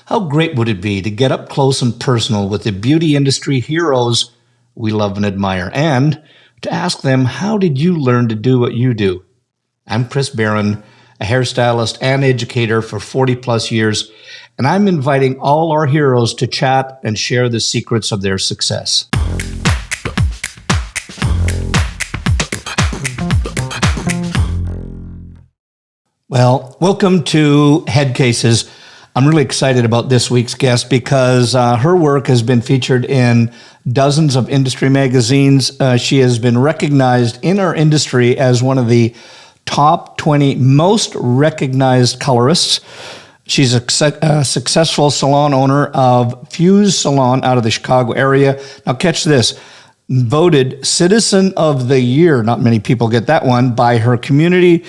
How great would it be to get up close and personal with the beauty industry heroes we love and admire, and to ask them, how did you learn to do what you do? I'm Chris Baran, a hairstylist and educator for 40 plus years, and I'm inviting all our heroes to chat and share the secrets of their success. Well, welcome to Headcases. I'm really excited about this week's guest because her work has been featured in dozens of industry magazines. She has been recognized in our industry as one of the top 20 most recognized colorists. She's a successful salon owner of Fuse Salon out of the Chicago area. Now catch this, voted Citizen of the Year. Not many people get that one by her community.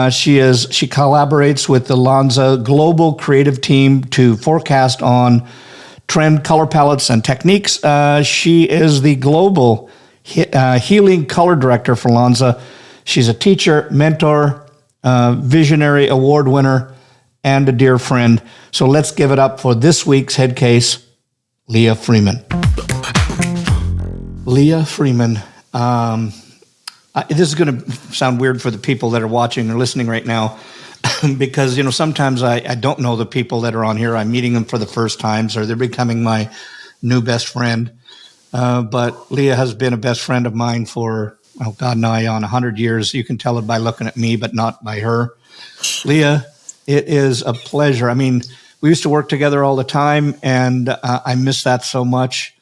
She collaborates with the Lanza global creative team to forecast on trend color palettes and techniques. She is the global healing color director for Lanza. She's a teacher, mentor, visionary award winner, and a dear friend. So let's give it up for this week's head case, Leah Freeman. Leah Freeman. This is going to sound weird for the people that are watching or listening right now because, sometimes I don't know the people that are on here. I'm meeting them for the first times or they're becoming my new best friend. But Leah has been a best friend of mine for, nigh on 100 years. You can tell it by looking at me, but not by her. Leah, it is a pleasure. I mean, we used to work together all the time, and I miss that so much.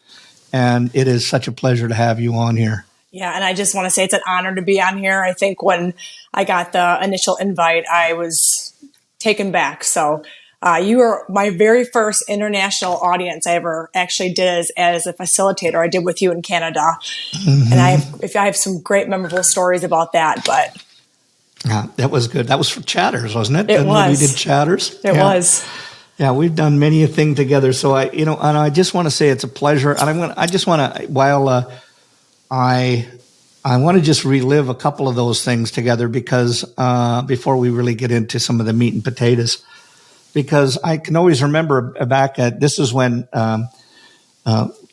And it is such a pleasure to have you on here. Yeah, and I just want to say it's an honor to be on here. I think when I got the initial invite, I was taken back. So you were my very first international audience I ever actually did as a facilitator. I did with you in Canada. Mm-hmm. And I have some great memorable stories about that. But yeah, that was good. That was for Chatters, wasn't it? It was. We did Chatters. It was. Yeah, we've done many a thing together. So and I just want to say it's a pleasure. And I want to just relive a couple of those things together because before we really get into some of the meat and potatoes, because I can always remember back at, this is when,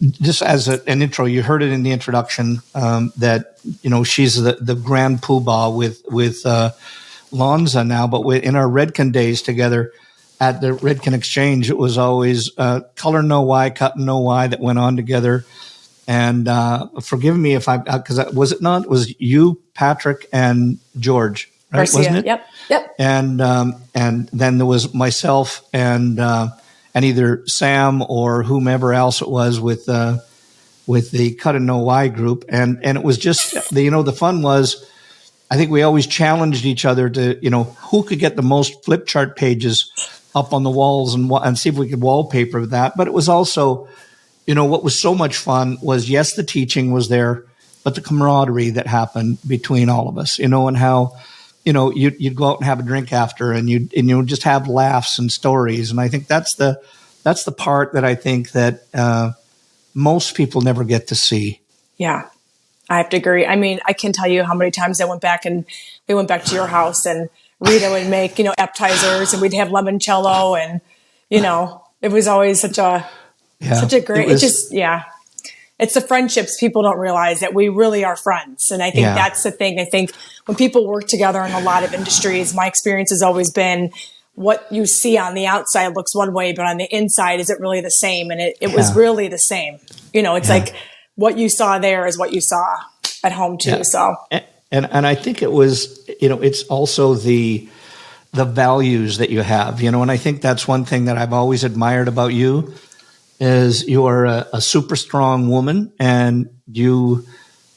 just as an intro, you heard it in the introduction, that, she's the grand poobah with Lanza now, but in our Redken days together at the Redken Exchange, it was always color no why, cut no why that went on together. And forgive me if because it was you, Patrick, and George, right? Garcia. Wasn't it? Yep. And then there was myself and either Sam or whomever else it was with the Cut and Know Why group. And it was just, the fun was, I think we always challenged each other to, who could get the most flip chart pages up on the walls and see if we could wallpaper that. But it was also, what was so much fun was, yes, the teaching was there, but the camaraderie that happened between all of us, and how, you'd go out and have a drink after and you'd just have laughs and stories. And I think that's the part that I think that most people never get to see. Yeah, I have to agree. I mean, I can tell you how many times we went back to your house and Rita would make, appetizers and we'd have limoncello and, it was always such a great, it's the friendships people don't realize that we really are friends. And I think that's the thing. I think when people work together in a lot of industries, my experience has always been what you see on the outside looks one way, but on the inside, is it really the same? And it was really the same. It's like what you saw there is what you saw at home too. Yeah. So, and I think it was, it's also the values that you have, and I think that's one thing that I've always admired about you. Is you are a super strong woman, and you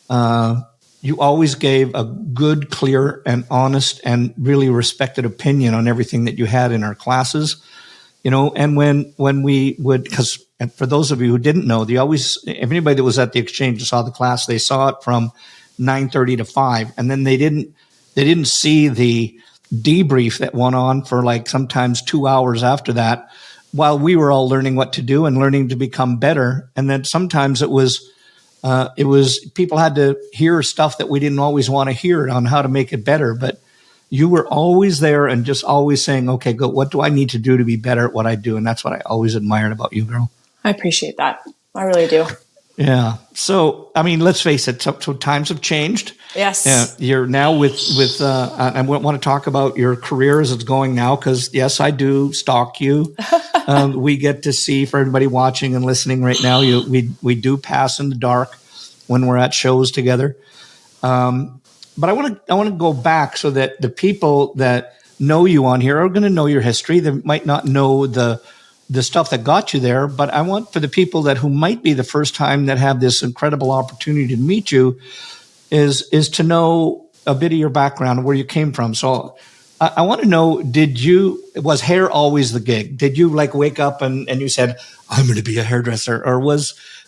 always gave a good, clear, and honest, and really respected opinion on everything that you had in our classes. And when we would, because for those of you who didn't know, if anybody that was at the exchange and saw the class, they saw it from 9:30 to 5, and then they didn't see the debrief that went on for like sometimes 2 hours after that, while we were all learning what to do and learning to become better. And then sometimes it was people had to hear stuff that we didn't always want to hear on how to make it better. But you were always there and just always saying, okay, go, what do I need to do to be better at what I do? And that's what I always admired about you, girl. I appreciate that. I really do. Yeah. So, I mean, let's face it. So times have changed. Yes. You're now with, I want to talk about your career as it's going now, because yes, I do stalk you. We get to see, for everybody watching and listening right now, we do pass in the dark when we're at shows together. But I want to go back so that the people that know you on here are going to know your history. They might not know the stuff that got you there, but I want for the people who might be the first time that have this incredible opportunity to meet you is to know a bit of your background and where you came from. So I want to know, was hair always the gig? Did you wake up and you said, I'm going to be a hairdresser? Or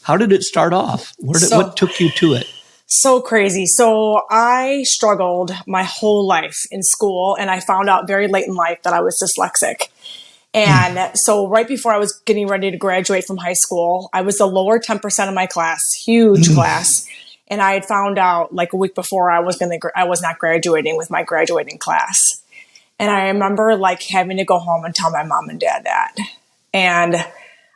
how did it start off? What took you to it? So crazy. So I struggled my whole life in school, and I found out very late in life that I was dyslexic. And so right before I was getting ready to graduate from high school, I was the lower 10% of my class, huge class. And I had found out a week before I was not graduating with my graduating class. And I remember having to go home and tell my mom and dad that. And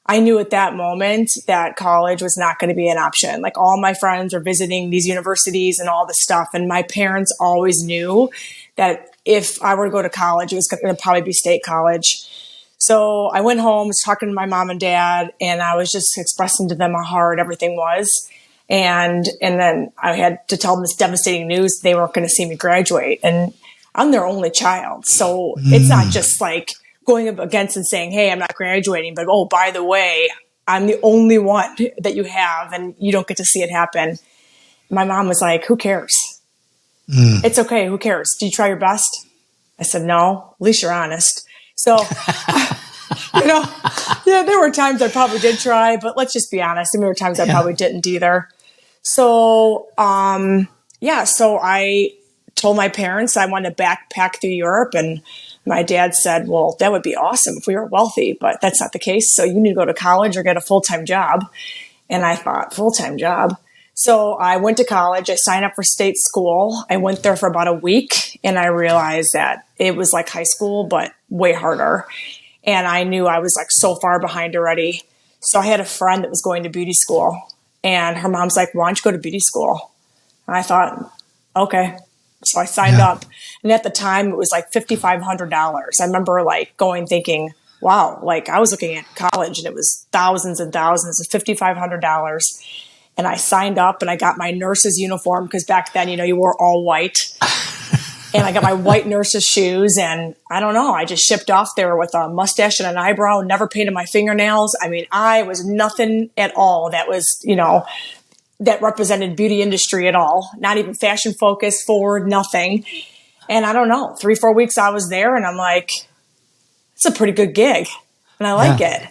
I knew at that moment that college was not going to be an option. All my friends were visiting these universities and all this stuff. And my parents always knew that if I were to go to college, it was going to probably be state college. So I went home, was talking to my mom and dad, and I was just expressing to them how hard everything was. And then I had to tell them this devastating news. They weren't going to see me graduate. And I'm their only child. So it's not just going up against and saying, hey, I'm not graduating, but oh, by the way, I'm the only one that you have and you don't get to see it happen. My mom was like, who cares? It's okay. Who cares? Do you try your best? I said, no, at least you're honest. So, there were times I probably did try, but let's just be honest. There were times I probably didn't either. So, so I told my parents I wanted to backpack through Europe, and my dad said, well, that would be awesome if we were wealthy, but that's not the case. So you need to go to college or get a full-time job. And I thought, full-time job? So I went to college. I signed up for state school. I went there for about a week, and I realized that it was like high school, but way harder. And I knew I was so far behind already. So I had a friend that was going to beauty school, and her mom's like, why don't you go to beauty school? And I thought, okay. So I signed up. And at the time it was $5,500. I remember going thinking, wow, I was looking at college and it was thousands and thousands of $5,500. And I signed up and I got my nurse's uniform, because back then, you wore all white. And I got my white nurse's shoes, and I don't know, I just shipped off there with a mustache and an eyebrow, never painted my fingernails. I mean, I was nothing at all that was, that represented beauty industry at all. Not even fashion focused, forward, nothing. And I don't know, 3-4 weeks I was there, and I'm like, it's a pretty good gig. And I like it.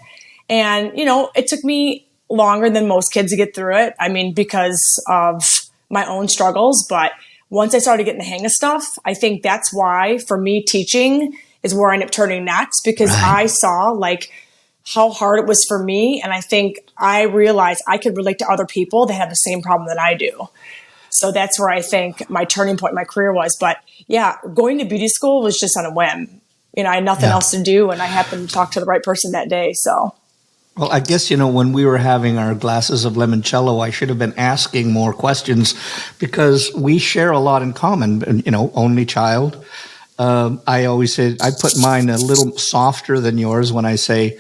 And, it took me longer than most kids to get through it. I mean, because of my own struggles. But once I started getting the hang of stuff, I think that's why, for me, teaching is where I ended up turning next, because I saw how hard it was for me. And I think I realized I could relate to other people that had the same problem that I do. So that's where I think my turning point in my career was. But yeah, going to beauty school was just on a whim. I had nothing else to do, and I happened to talk to the right person that day. So. Well, I guess, when we were having our glasses of limoncello, I should have been asking more questions, because we share a lot in common, only child. I always say, I put mine a little softer than yours when I say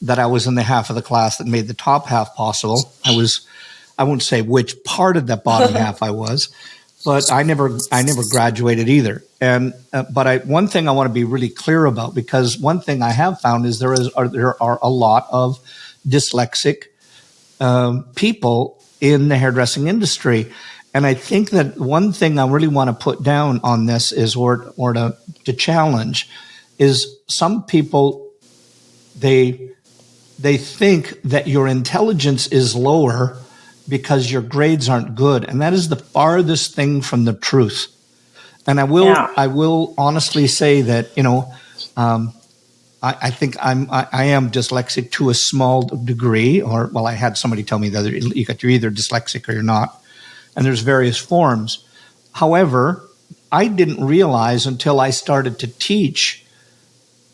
that I was in the half of the class that made the top half possible. I won't say which part of that bottom half I was, but I never graduated either. And, one thing I want to be really clear about, because one thing I have found is there are a lot of dyslexic people in the hairdressing industry. And I think that one thing I really want to put down on this is, or to challenge, is some people, they think that your intelligence is lower because your grades aren't good. And that is the farthest thing from the truth. And I will honestly say that, I think I am dyslexic to a small degree, I had somebody tell me that you're either dyslexic or you're not. And there's various forms. However, I didn't realize until I started to teach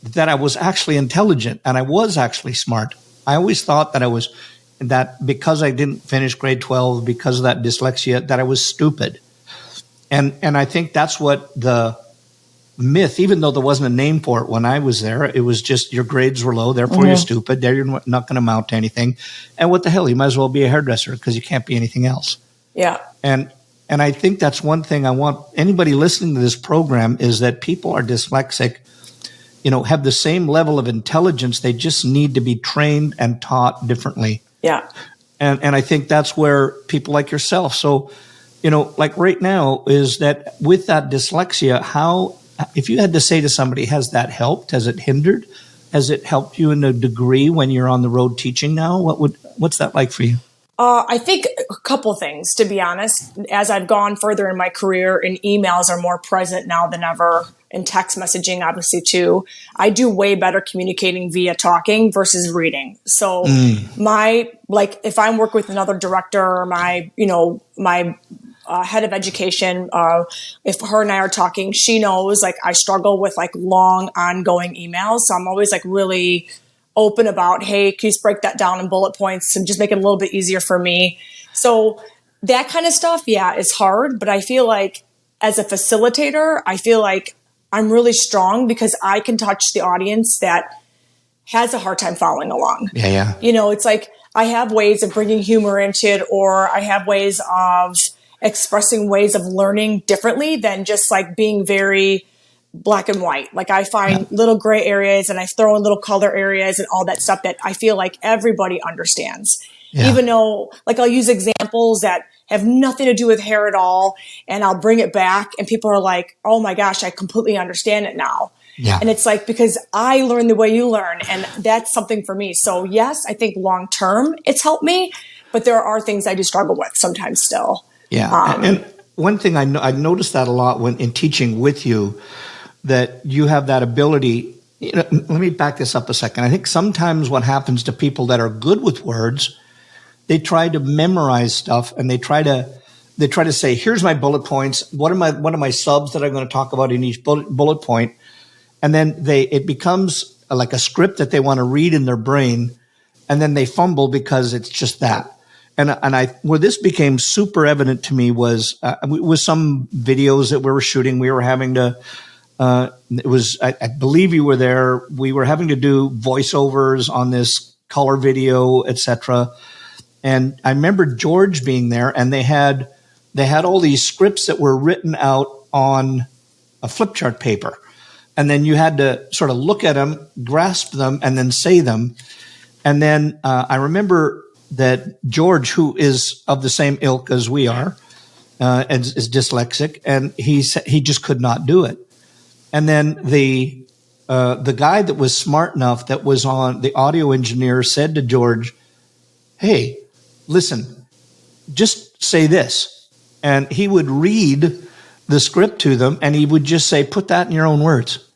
that I was actually intelligent and I was actually smart. I always thought that because I didn't finish grade 12, because of that dyslexia, that I was stupid. And I think that's what the myth, even though there wasn't a name for it when I was there, it was just your grades were low, therefore you're stupid, there you're not going to amount to anything. And what the hell, you might as well be a hairdresser because you can't be anything else. Yeah. And I think that's one thing I want anybody listening to this program is that people are dyslexic, have the same level of intelligence. They just need to be trained and taught differently. Yeah. And I think that's where people like yourself. So, like right now is that with that dyslexia, if you had to say to somebody, has that helped? Has it hindered? Has it helped you in a degree when you're on the road teaching now? What's that like for you? I think a couple things, to be honest. As I've gone further in my career, and emails are more present now than ever, and text messaging, obviously, too. I do way better communicating via talking versus reading. So if I'm working with another director or my head of education, if her and I are talking, she knows I struggle with long ongoing emails. So I'm always really open about, hey, can you just break that down in bullet points and just make it a little bit easier for me? So that kind of stuff, yeah, is hard. But I feel like as a facilitator, I feel like I'm really strong because I can touch the audience that has a hard time following along. Yeah. It's I have ways of bringing humor into it, or I have ways of expressing ways of learning differently than just being very black and white. I find little gray areas and I throw in little color areas and all that stuff that I feel like everybody understands. Yeah. Even though I'll use examples that have nothing to do with hair at all, and I'll bring it back and people are like, oh my gosh, I completely understand it now. Yeah. And it's because I learn the way you learn, and that's something for me. So yes, I think long term it's helped me, but there are things I do struggle with sometimes still. Yeah. And one thing I noticed that a lot when in teaching with you, that you have that ability. Let me back this up a second. I think sometimes what happens to people that are good with words, they try to memorize stuff and they try to say, here's my bullet points. What are my subs that I'm going to talk about in each bullet point? And then it becomes like a script that they want to read in their brain, and then they fumble because it's just that. And where this became super evident to me was with some videos that we were shooting. We were having to. I believe you were there. We were having to do voiceovers on this color video, etc. And I remember George being there, and they had all these scripts that were written out on a flip chart paper, and then you had to sort of look at them, grasp them, and then say them. And then I remember that George, who is of the same ilk as we are, and is dyslexic, and he just could not do it. And then the guy that was smart enough, that was on the audio engineer, said to George, hey, listen, just say this. And he would read the script to them, and he would just say, put that in your own words.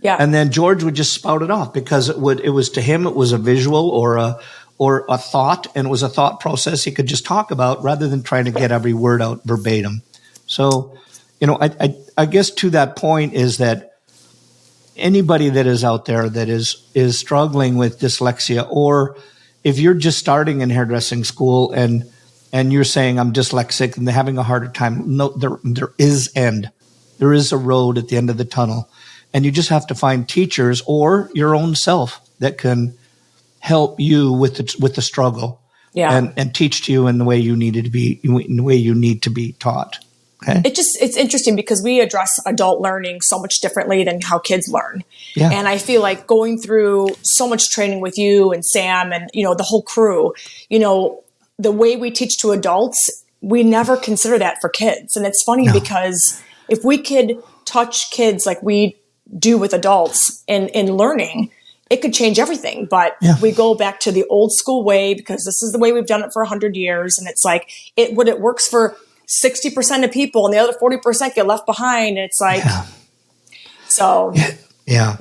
Yeah. And then George would just spout it off because it was to him, it was a visual or a thought, and it was a thought process he could just talk about rather than trying to get every word out verbatim. So, I guess to that point is that anybody that is out there that is struggling with dyslexia, or if you're just starting in hairdressing school and you're saying I'm dyslexic and they're having a harder time, no, there is a road at the end of the tunnel, and you just have to find teachers or your own self that can help you with the struggle, and teach to you in the way you need to be taught. Okay. It's interesting because we address adult learning so much differently than how kids learn. Yeah. And I feel like going through so much training with you and Sam and, the whole crew, the way we teach to adults, we never consider that for kids. And it's funny because if we could touch kids like we do with adults in learning, it could change everything. But we go back to the old school way because this is the way we've done it for 100 years. And it's it works for 60% of people and the other 40% get left behind. And it's so. Yeah.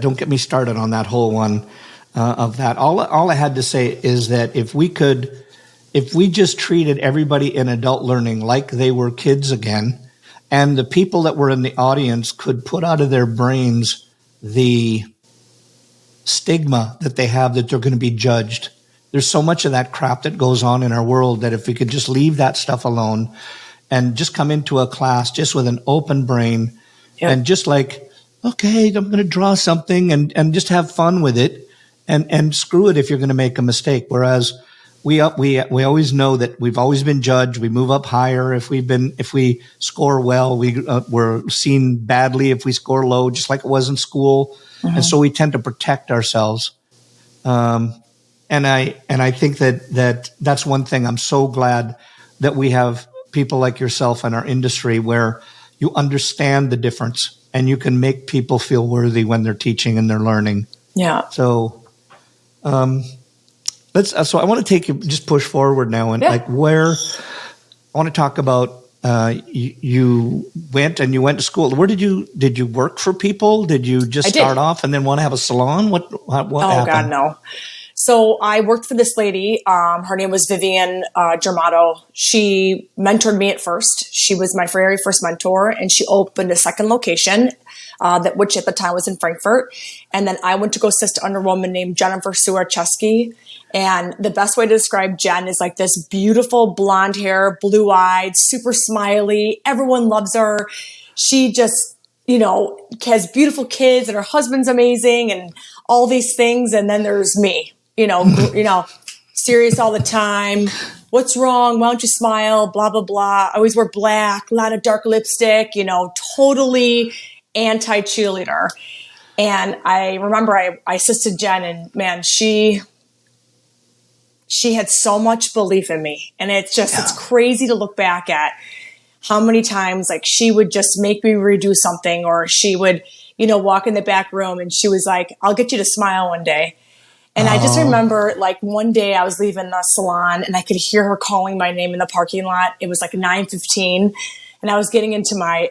Don't get me started on that whole one of that. All I had to say is that if we just treated everybody in adult learning like they were kids again, And the people that were in the audience could put out of their brains the stigma that they have that they're going to be judged. There's so much of that crap that goes on in our world that if we could just leave that stuff alone and just come into a class just with an open brain and just like, okay, I'm going to draw something and just have fun with it and screw it if you're going to make a mistake. Whereas we always know that we've always been judged. We move up higher if we score well. We're seen badly if we score low, just like it was in school. And so we tend to protect ourselves. And I think that's one thing. I'm so glad that we have people like yourself in our industry where you understand the difference and you can make people feel worthy when they're teaching and they're learning. Yeah. So, so I want to take you, just push forward now and like where I want to talk about, you went to school. Where did you work for people? Did you just start off and then want to have a salon? What happened? God, no. So I worked for this lady. Her name was Vivian Germato. She mentored me at first. She was my very first mentor, and she opened a second location, which at the time was in Frankfurt. And then I went to go assist under a woman named Jennifer Suarcheski. And the best way to describe Jen is like this beautiful blonde hair, blue-eyed, super smiley. Everyone loves her. She just, has beautiful kids, and her husband's amazing, and all these things. And then there's me. Serious all the time. What's wrong? Why don't you smile? Blah, blah, blah. I always wear black, a lot of dark lipstick, totally anti-cheerleader. And I remember I assisted Jen, and man, she had so much belief in me. And it's crazy to look back at how many times like she would just make me redo something, or she would, walk in the back room and she was like, I'll get you to smile one day. And I just remember like one day I was leaving the salon and I could hear her calling my name in the parking lot. It was like 9:15 and I was getting into my,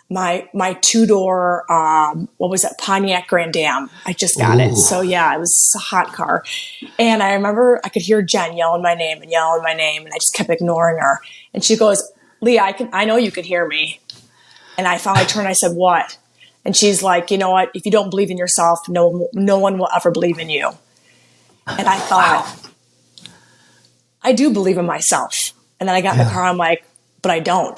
my two-door, Pontiac Grand Am. I just got it. So yeah, it was a hot car. And I remember I could hear Jen yelling my name. And I just kept ignoring her. And she goes, Leah, I know you could hear me. And I finally turned and I said, what? And she's like, you know what? If you don't believe in yourself, no one will ever believe in you. And I thought, I do believe in myself. And then I got in the car. I'm like, but I don't.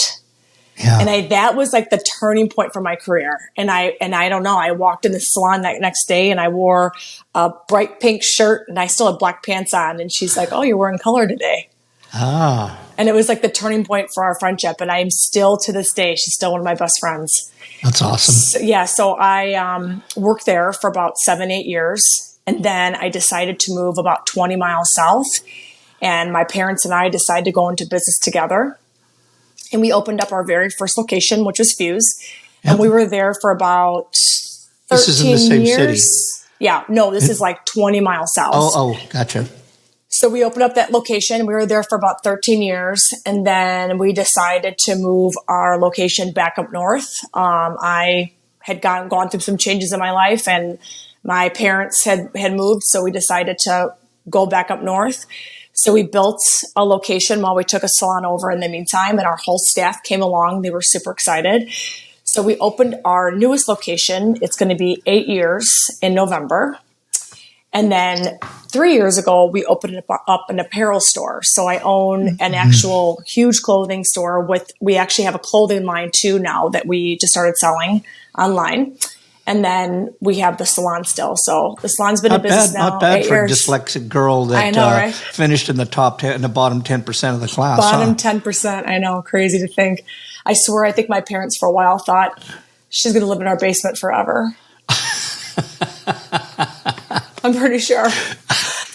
Yeah. And that was like the turning point for my career. And I don't know, I walked in the salon that next day and I wore a bright pink shirt and I still had black pants on. And she's like, oh, you're wearing color today. And it was like the turning point for our friendship. And I am still to this day, she's still one of my best friends. That's awesome. So I worked there for about 7-8 years. And then I decided to move about 20 miles south. And my parents and I decided to go into business together. And we opened up our very first location, which was Fuse. Yep. And we were there for about 13 This is in the same years. City? Yeah. No, this is like 20 miles south. Oh, gotcha. So we opened up that location. We were there for about 13 years. And then we decided to move our location back up north. I had gone through some changes in my life and my parents had moved. So we decided to go back up north. So we built a location while we took a salon over in the meantime, and our whole staff came along. They were super excited. So we opened our newest location. It's going to be 8 years in November. And then 3 years ago, we opened up an apparel store. So I own an actual huge clothing store we actually have a clothing line too now that we just started selling online. And then we have the salon still. So the salon's been in business now. Not bad for a dyslexic girl that finished in the top 10, in the bottom 10% of the class. Bottom 10%. I know. Crazy to think. I swear, I think my parents for a while thought she's going to live in our basement forever. I'm pretty sure.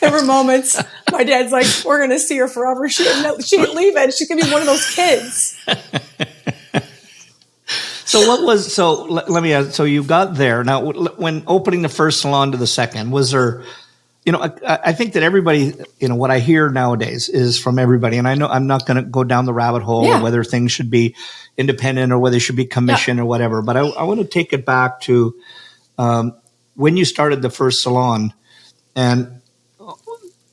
There were moments. My dad's like, we're going to see her forever. She ain't leaving. She's going to be one of those kids. Let me ask, so you got there. Now, when opening the first salon to the second, was there, I think that everybody, what I hear nowadays is from everybody, and I know I'm not going to go down the rabbit hole of whether things should be independent or whether they should be commissioned or whatever, but I want to take it back to when you started the first salon, and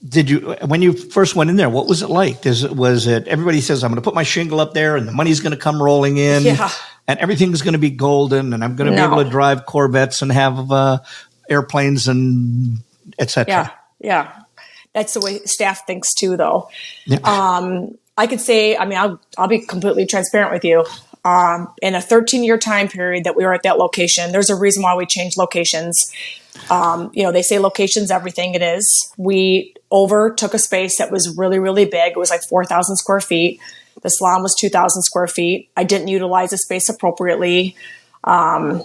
did you, when you first went in there, what was it like? Was it, everybody says, I'm going to put my shingle up there and the money's going to come rolling in Yeah. and everything's going to be golden and I'm going to be able to No. drive Corvettes and have airplanes and et cetera. Yeah. That's the way staff thinks too, though. Yeah. I could say, I mean, I'll be completely transparent with you. In a 13-year time period that we were at that location, there's a reason why we changed locations. They say location's everything. It is. We overtook a space that was really, really big. It was like 4,000 square feet. The salon was 2,000 square feet. I didn't utilize the space appropriately. I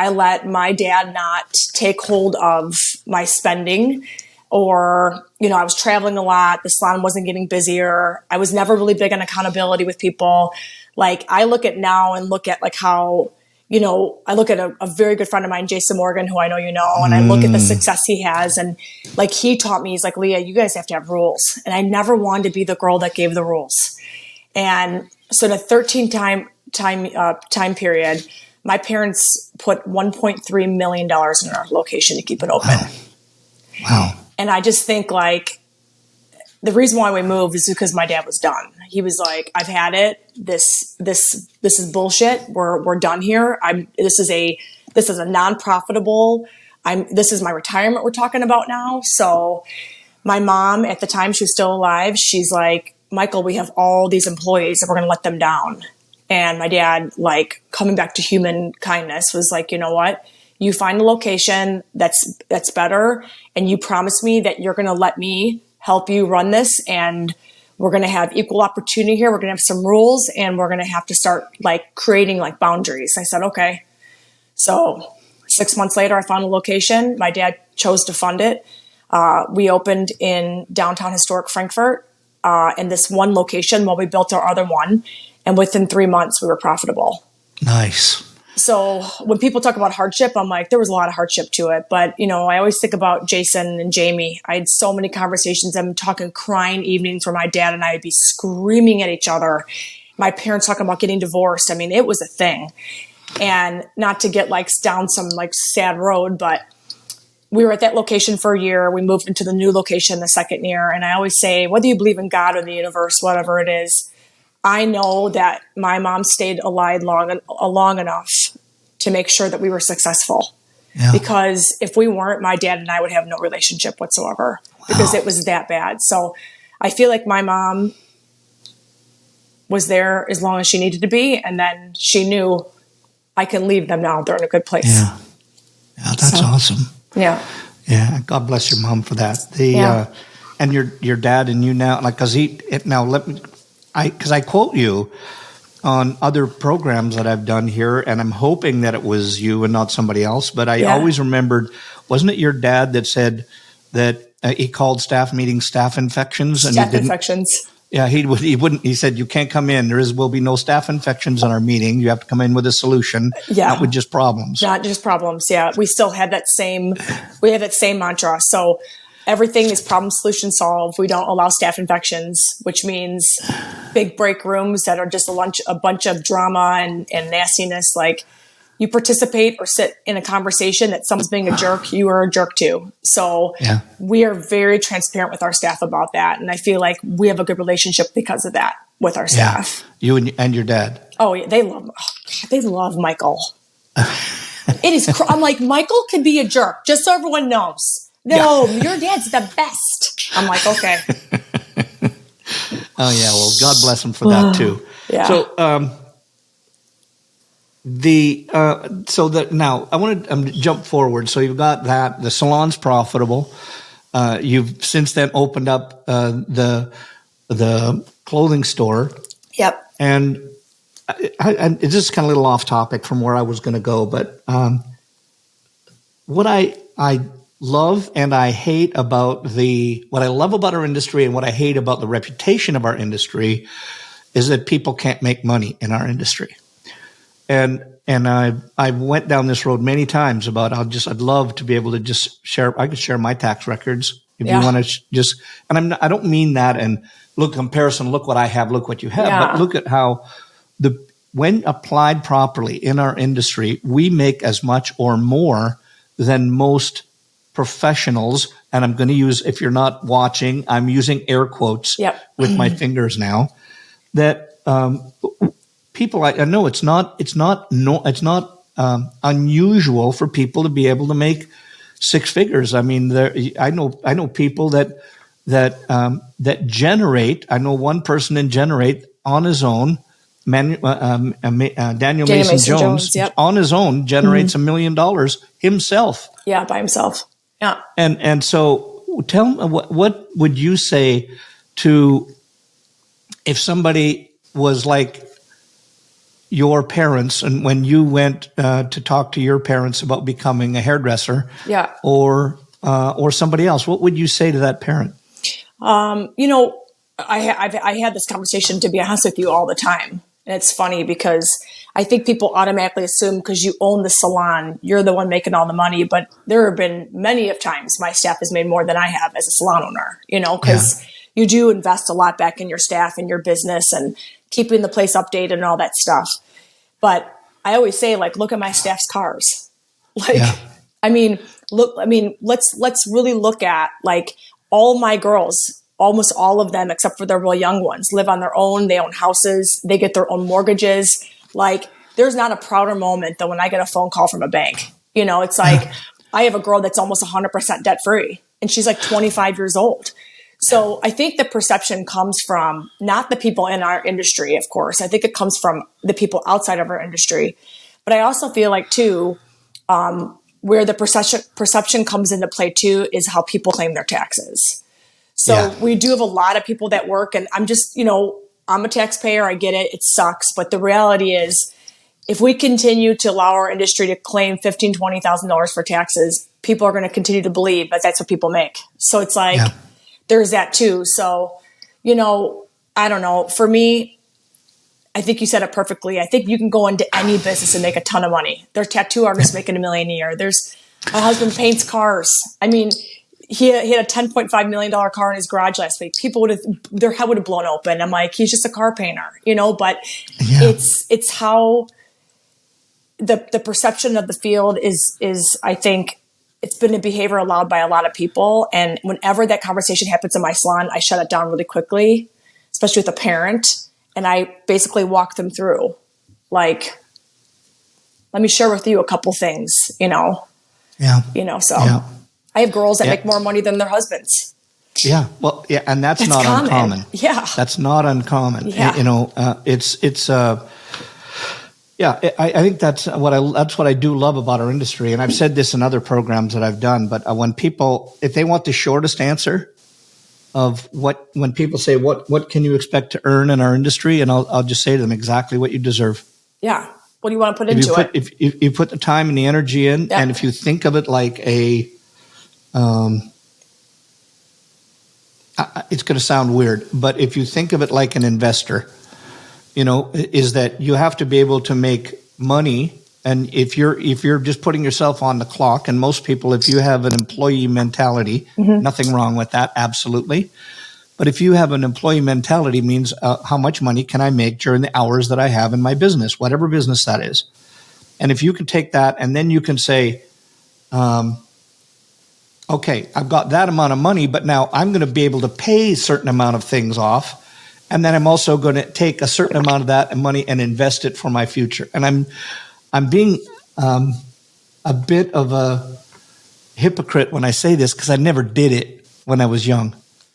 let my dad not take hold of my spending, or, I was traveling a lot. The salon wasn't getting busier. I was never really big on accountability with people. Like, I look at now and look at like how, I look at a very good friend of mine, Jason Morgan, who I know and I look at the success he has. And like, he taught me, he's like, Leah, you guys have to have rules. And I never wanted to be the girl that gave the rules. And so in a 13 time period, my parents put $1.3 million in our location to keep it open. Wow. And I just think like the reason why we moved is because my dad was done. He was like, I've had it. This is bullshit. We're done here. This is a non-profitable. This is my retirement we're talking about now. So my mom at the time, she was still alive. She's like, Michael, we have all these employees and we're going to let them down. And my dad, like, coming back to human kindness, was like, you know what? You find a location that's better, and you promise me that you're going to let me help you run this, and we're going to have equal opportunity here. We're going to have some rules, and we're going to have to start like creating like boundaries. I said, okay. So 6 months later, I found a location. My dad chose to fund it. We opened in downtown historic Frankfurt in this one location while we built our other one. And within 3 months, we were profitable. Nice. So when people talk about hardship, I'm like, there was a lot of hardship to it. But, I always think about Jason and Jamie. I had so many conversations. I'm talking crying evenings where my dad and I would be screaming at each other. My parents talking about getting divorced. I mean, it was a thing. And not to get like down some like sad road, but we were at that location for a year. We moved into the new location the second year. And I always say, whether you believe in God or the universe, whatever it is, I know that my mom stayed alive long enough to make sure that we were successful. Yeah. Because if we weren't, my dad and I would have no relationship whatsoever. Wow. Because it was that bad. So I feel like my mom was there as long as she needed to be. And then she knew, I can leave them now. They're in a good place. Yeah. That's awesome. Yeah. Yeah. God bless your mom for that. And your dad and you now, like, because I quote you on other programs that I've done here, and I'm hoping that it was you and not somebody else. But I always remembered, wasn't it your dad that said that he called staff meetings staff infections? And staff infections. Yeah, he wouldn't. He said, you can't come in. Will be no staff infections on our meeting. You have to come in with a solution, not with just problems. Not just problems. Yeah, we still have that same mantra. So everything is problem, solution, solve. We don't allow staff infections, which means big break rooms that are just a bunch of drama and nastiness. Like, you participate or sit in a conversation that someone's being a jerk, you are a jerk too. So we are very transparent with our staff about that. And I feel like we have a good relationship because of that with our staff. You and your dad. Oh, yeah, they love Michael. It is. I'm like, Michael can be a jerk, just so everyone knows. No, your dad's the best. I'm like, okay. Oh yeah, well, God bless him for that too. Yeah. So, now I want to jump forward. So you've got that. The salon's profitable. You've since then opened up the clothing store. Yep. And it's just kind of a little off topic from where I was going to go, but what I love and I hate about what I love about our industry and what I hate about the reputation of our industry is that people can't make money in our industry. And I went down this road many times about I'd love to be able to just share. I could share my tax records if you want to and I don't mean that and look comparison. Look what I have. Look what you have. But look at how when applied properly in our industry, we make as much or more than most professionals, and I'm going to use, if you're not watching, I'm using air quotes with my fingers now, that people, I know it's not unusual for people to be able to make six figures. I mean, I know people that generate. I know one person in Generate on his own. Daniel Mason Jones on his own generates $1 million himself. Yeah, by himself. Yeah. And so tell me, what would you say to, if somebody was like your parents, and when you went to talk to your parents about becoming a hairdresser, or somebody else, what would you say to that parent? I had this conversation, to be honest with you, all the time. And it's funny because I think people automatically assume because you own the salon, you're the one making all the money. But there have been many of times my staff has made more than I have as a salon owner, because you do invest a lot back in your staff and your business and keeping the place updated and all that stuff. But I always say, look at my staff's cars. Let's really look at all my girls. Almost all of them, except for the real young ones, live on their own. They own houses. They get their own mortgages. There's not a prouder moment than when I get a phone call from a bank. It's I have a girl that's almost 100% debt free, and she's 25 years old. So I think the perception comes from not the people in our industry, of course. I think it comes from the people outside of our industry. But I also feel too, where the perception comes into play too, is how people claim their taxes. So we do have a lot of people that work, and I'm just, I'm a taxpayer. I get it. It sucks. But the reality is, if we continue to allow our industry to claim $15,000, $20,000 for taxes, people are going to continue to believe that that's what people make. So it's there's that too. So, I don't know. For me, I think you said it perfectly. I think you can go into any business and make a ton of money. There's tattoo artists making $1 million a year. My husband paints cars. I mean, he had a $10.5 million car in his garage last week. People their head would have blown open. I'm like, he's just a car painter, but it's how the perception of the field is, I think it's been a behavior allowed by a lot of people. And whenever that conversation happens in my salon, I shut it down really quickly, especially with a parent. And I basically walk them through, let me share with you a couple things, so. I have girls that make more money than their husbands. Yeah. Well, yeah. And that's not common. Uncommon. Yeah. That's not uncommon. Yeah. I think that's what I do love about our industry. And I've said this in other programs that I've done, but when people, if they want the shortest answer of when people say, what can you expect to earn in our industry? And I'll just say to them exactly what you deserve. Yeah. What do you want to put into it? If you put the time and the energy in, and if you think of it like it's going to sound weird, but if you think of it like an investor, is that you have to be able to make money. And if you're just putting yourself on the clock, and most people, if you have an employee mentality, nothing wrong with that, absolutely. But if you have an employee mentality, means how much money can I make during the hours that I have in my business, whatever business that is. And if you can take that and then you can say, okay, I've got that amount of money, but now I'm going to be able to pay a certain amount of things off. And then I'm also going to take a certain amount of that money and invest it for my future. And I'm being a bit of a hypocrite when I say this, because I never did it when I was young.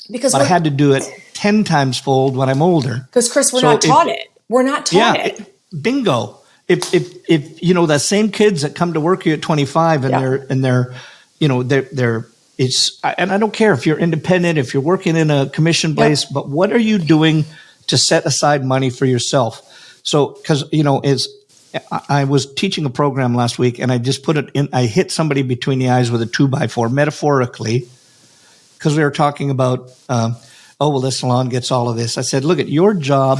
But I had to do it 10 times fold when I'm older. Because Chris, we're not taught it. We're not taught it. Bingo. If the same kids that come to work here at 25 and they're and I don't care if you're independent, if you're working in a commission place, but what are you doing to set aside money for yourself? So, because, I was teaching a program last week and I just put it in, I hit somebody between the eyes with a 2x4, metaphorically, because we were talking about, the salon gets all of this. I said, look, at your job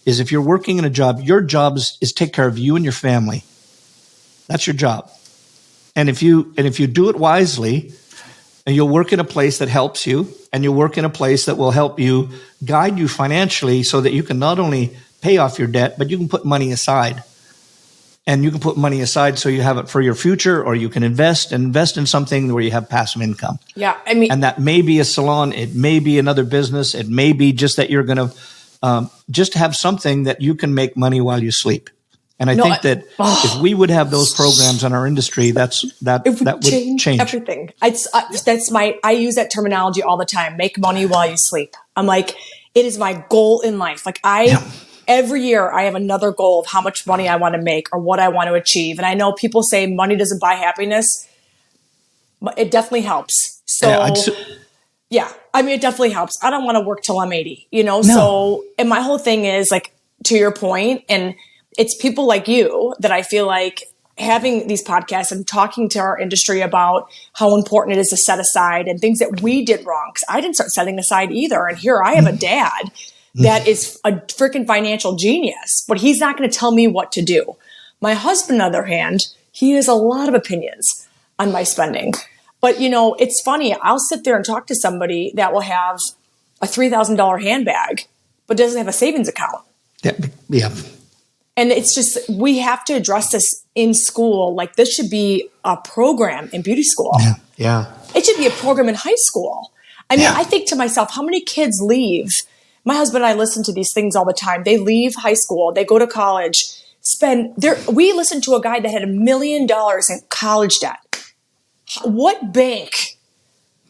is, if you're working in a job, your job is take care of you and your family. That's your job. And if you do it wisely, and you'll work in a place that helps you, and you'll work in a place that will help you, guide you financially, so that you can not only pay off your debt, but you can put money aside. and you can put money aside so you have it for your future, or you can invest in something where you have passive income. Yeah. I mean, and that may be a salon. It may be another business. It may be just that you're going to just have something that you can make money while you sleep. And I think that if we would have those programs in our industry, that would change everything. I use that terminology all the time. Make money while you sleep. I'm like, it is my goal in life. Like every year I have another goal of how much money I want to make or what I want to achieve. And I know people say money doesn't buy happiness, but it definitely helps. So yeah, I mean, it definitely helps. I don't want to work till I'm 80, No. So, and my whole thing is like, to your point, and it's people like you that I feel like having these podcasts and talking to our industry about how important it is to set aside and things that we did wrong. Because I didn't start setting aside either. And here I have a dad that is a freaking financial genius, but he's not going to tell me what to do. My husband, on the other hand, he has a lot of opinions on my spending. But, it's funny. I'll sit there and talk to somebody that will have a $3,000 handbag, but doesn't have a savings account. Yeah. And it's just, we have to address this in school. Like, this should be a program in beauty school. Yeah. It should be a program in high school. I mean, I think to myself, how many kids leave? My husband and I listen to these things all the time. They leave high school, they go to college, we listened to a guy that had $1 million in college debt. What bank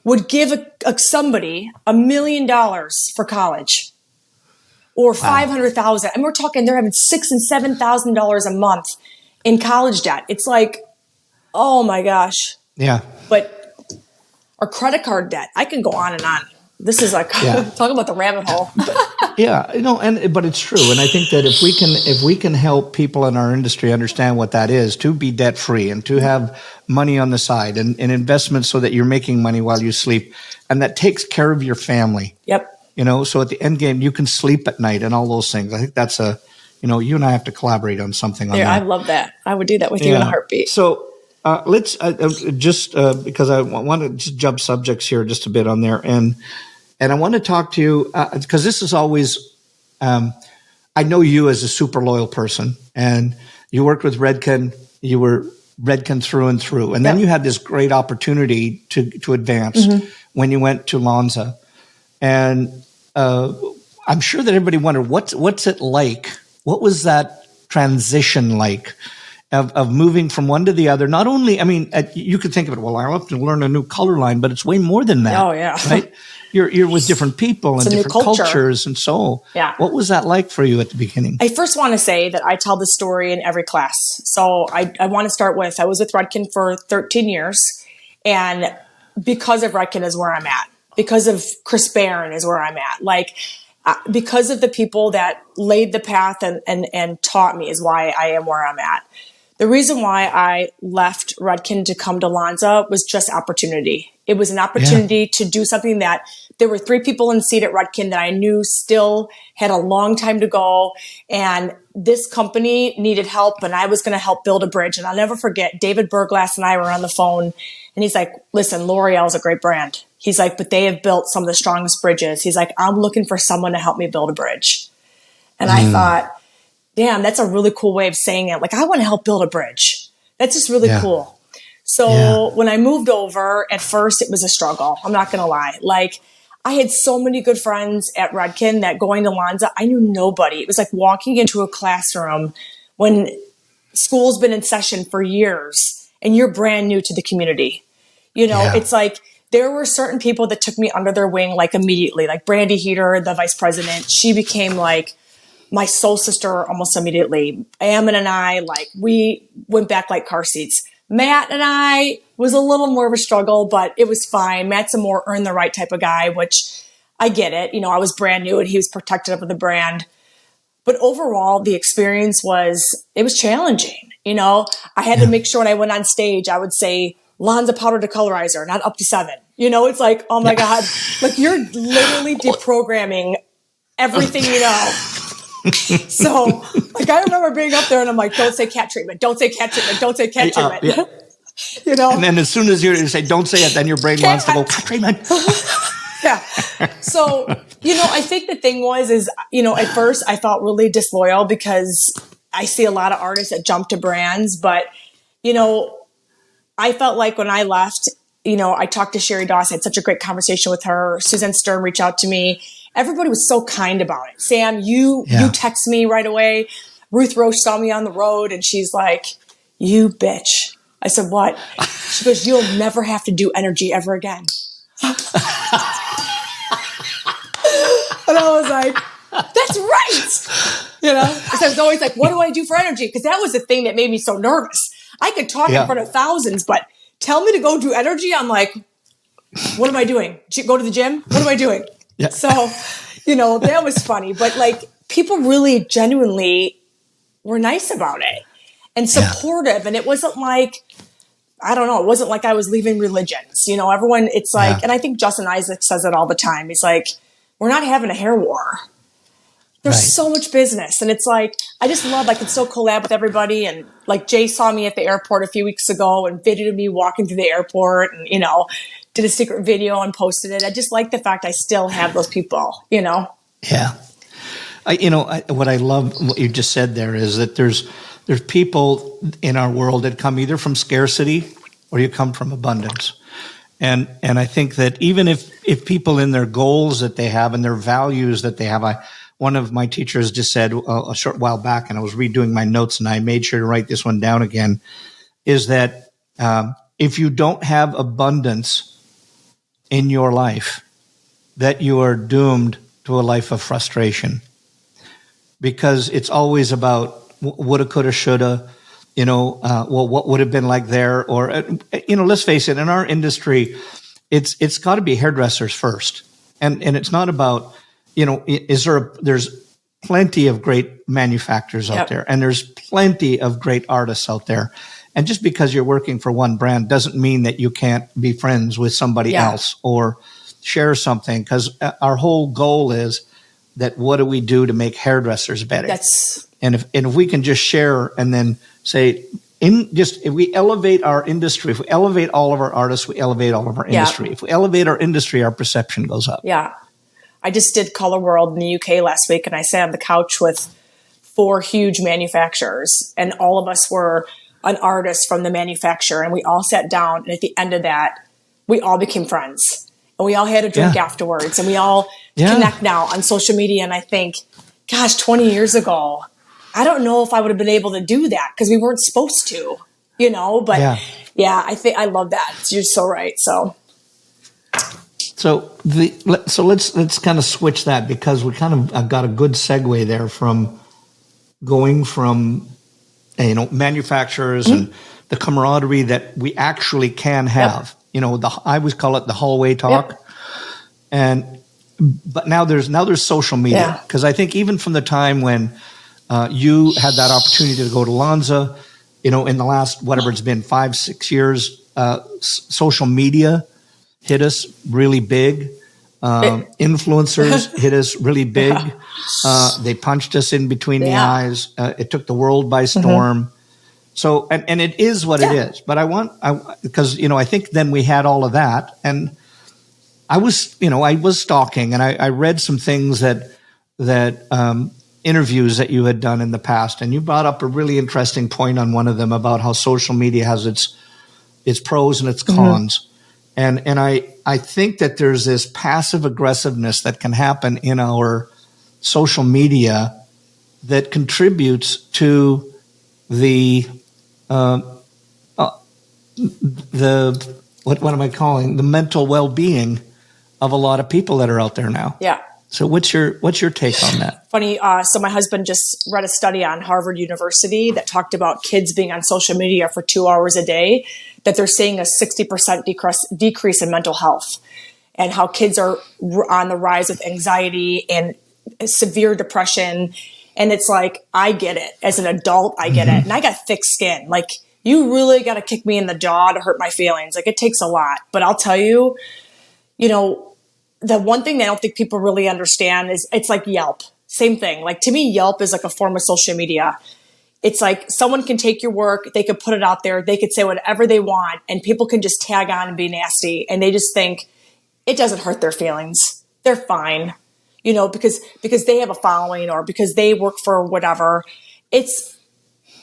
would give somebody $1 million for college? Or $500,000, and we're talking they're having $6,000 and $7,000 a month in college debt. It's like, oh my gosh. Yeah. But our credit card debt, I can go on and on. This is like talk about the rabbit hole. But it's true, and I think that if we can help people in our industry understand what that is, to be debt free and to have money on the side and investments so that you're making money while you sleep, and that takes care of your family. Yep. So at the end game, you can sleep at night and all those things. I think that's you and I have to collaborate on something on that. I love that. I would do that with you in a heartbeat. So let's just because I want to just jump subjects here just a bit on there. And I want to talk to you because this is always, I know you as a super loyal person, and you worked with Redken. You were Redken through and through. And then you had this great opportunity to advance when you went to Lanza. And I'm sure that everybody wondered, what's it like? What was that transition like of moving from one to the other? Not only, I mean, you could think of it, well, I'll have to learn a new color line, but it's way more than that. Oh, yeah. Right? You're with different people and different cultures. And so what was that like for you at the beginning? I first want to say that I tell this story in every class. So I want to start with, I was with Redken for 13 years. And because of Redken is where I'm at. Because of Chris Baran is where I'm at. Like, because of the people that laid the path and taught me is why I am where I'm at. The reason why I left Redken to come to Lanza was just opportunity. It was an opportunity to do something that there were 3 people in the seat at Redken that I knew still had a long time to go. And this company needed help, and I was going to help build a bridge. And I'll never forget, David Berglass and I were on the phone, and he's like, listen, L'Oreal is a great brand. He's like, but they have built some of the strongest bridges. He's like, I'm looking for someone to help me build a bridge. And I thought, damn, that's a really cool way of saying it. Like, I want to help build a bridge. That's just really cool. So when I moved over, at first it was a struggle. I'm not going to lie. Like, I had so many good friends at Redken that going to Lanza, I knew nobody. It was like walking into a classroom when school's been in session for years and you're brand new to the community. It's like, there were certain people that took me under their wing, like immediately, like Brandy Heater, the vice president. She became like my soul sister almost immediately. Ammon and I, like, we went back like car seats. Matt and I was a little more of a struggle, but it was fine. Matt's a more earn the right type of guy, which I get it. I was brand new and he was protective of the brand. But overall, the experience was challenging. I had to make sure when I went on stage, I would say, Lanza powder to colorizer, not up to 7. It's like, oh my God, like you're literally deprogramming everything you know. So, like, I remember being up there and I'm like, don't say cat treatment, don't say cat treatment, don't say cat treatment. And then as soon as you say, don't say it, then your brain wants to go, cat treatment. Yeah. So, I think the thing was, at first I felt really disloyal because I see a lot of artists that jump to brands, but, you know, I felt like when I left, you know, I talked to Sherry Doss, I had such a great conversation with her. Suzanne Sturm reached out to me. Everybody was so kind about it. Sam, you text me right away. Ruth Roche saw me on the road and she's like, you bitch. I said, what? She goes, you'll never have to do energy ever again. And I was like, that's right. You know, so I was always like, what do I do for energy? Because that was the thing that made me so nervous. I could talk in front of thousands, but tell me to go do energy. I'm like, what am I doing? Go to the gym? What am I doing? Yeah. So, you know, that was funny. But like, people really genuinely were nice about it and supportive. And it wasn't like, I don't know, it wasn't like I was leaving religions. You know, everyone, it's like, and I think Justin Isaac says it all the time. He's like, we're not having a hair war. There's so much business. And it's like, I just love, I could still collab with everybody. And like Jay saw me at the airport a few weeks ago and videoed me walking through the airport and, you know, did a secret video and posted it. I just like the fact I still have those people, you know? Yeah. What I love, what you just said there is that there's people in our world that come either from scarcity or you come from abundance. And I think that even if people in their goals that they have and their values that they have, one of my teachers just said a short while back, and I was redoing my notes and I made sure to write this one down again, is that if you don't have abundance in your life, that you are doomed to a life of frustration. Because it's always about woulda, coulda, shoulda, what would have been like there? Or, let's face it, in our industry, it's got to be hairdressers first. And it's not about, there's plenty of great manufacturers out there, and there's plenty of great artists out there. And just because you're working for one brand doesn't mean that you can't be friends with somebody else or share something, because our whole goal is that what do we do to make hairdressers better? And if we can just share and then say, if we elevate our industry, if we elevate all of our artists, we elevate all of our industry. If we elevate our industry, our perception goes up. Yeah. I just did Color World in the UK last week, and I sat on the couch with 4 huge manufacturers, and all of us were an artist from the manufacturer, and we all sat down, and at the end of that, we all became friends. And we all had a drink afterwards, and we all connect now on social media. And I think, gosh, 20 years ago, I don't know if I would have been able to do that because we weren't supposed to, but I think I love that. You're so right. So let's kind of switch that, because we kind of got a good segue there from going from, manufacturers and the camaraderie that we actually can have. I always call it the hallway talk. But now there's social media, because I think even from the time when you had that opportunity to go to Lanza, in the last, whatever it's been, 5-6 years, social media hit us really big. Influencers hit us really big. They punched us in between the eyes. It took the world by storm. So, and it is what it is, but because, I think then we had all of that, and I was stalking, and I read some things that interviews that you had done in the past, and you brought up a really interesting point on one of them about how social media has its pros and its cons. And I think that there's this passive aggressiveness that can happen in our social media that contributes to the what am I calling, the mental well-being of a lot of people that are out there now. Yeah. So what's your take on that? Funny. So my husband just read a study on Harvard University that talked about kids being on social media for 2 hours a day, that they're seeing a 60% decrease in mental health, and how kids are on the rise with anxiety and severe depression. And it's like, I get it. As an adult, I get it. And I got thick skin. Like, you really got to kick me in the jaw to hurt my feelings. Like, it takes a lot. But I'll tell you, the one thing that I don't think people really understand is it's like Yelp. Same thing. Like, to me, Yelp is like a form of social media. It's like someone can take your work, they could put it out there, they could say whatever they want, and people can just tag on and be nasty. And they just think it doesn't hurt their feelings. They're fine. Because they have a following or because they work for whatever. It's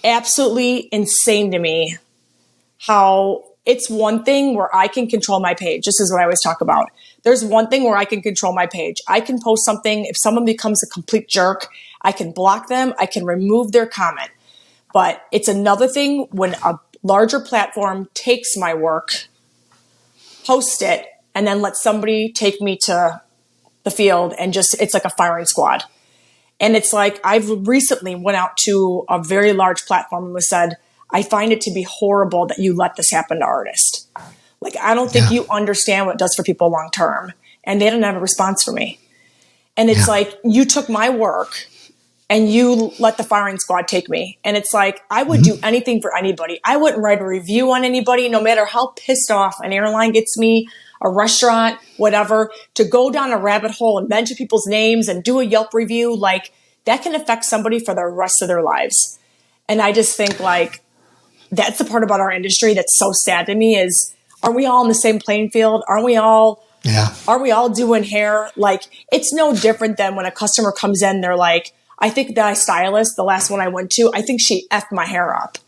absolutely insane to me how it's one thing where I can control my page. This is what I always talk about. There's one thing where I can control my page. I can post something. If someone becomes a complete jerk, I can block them. I can remove their comment. But it's another thing when a larger platform takes my work, post it, and then let somebody take me to the field and just, it's like a firing squad. And it's like, I've recently went out to a very large platform and was said, I find it to be horrible that you let this happen to artists. Like, I don't think you understand what it does for people long term. And they didn't have a response for me. And it's like, you took my work and you let the firing squad take me. And it's like, I would do anything for anybody. I wouldn't write a review on anybody, no matter how pissed off an airline gets me, a restaurant, whatever, to go down a rabbit hole and mention people's names and do a Yelp review. Like, that can affect somebody for the rest of their lives. And I just think, like, that's the part about our industry that's so sad to me is, aren't we all in the same playing field? Aren't we all doing hair? Like, it's no different than when a customer comes in, they're like, I think that stylist, the last one I went to, I think she effed my hair up.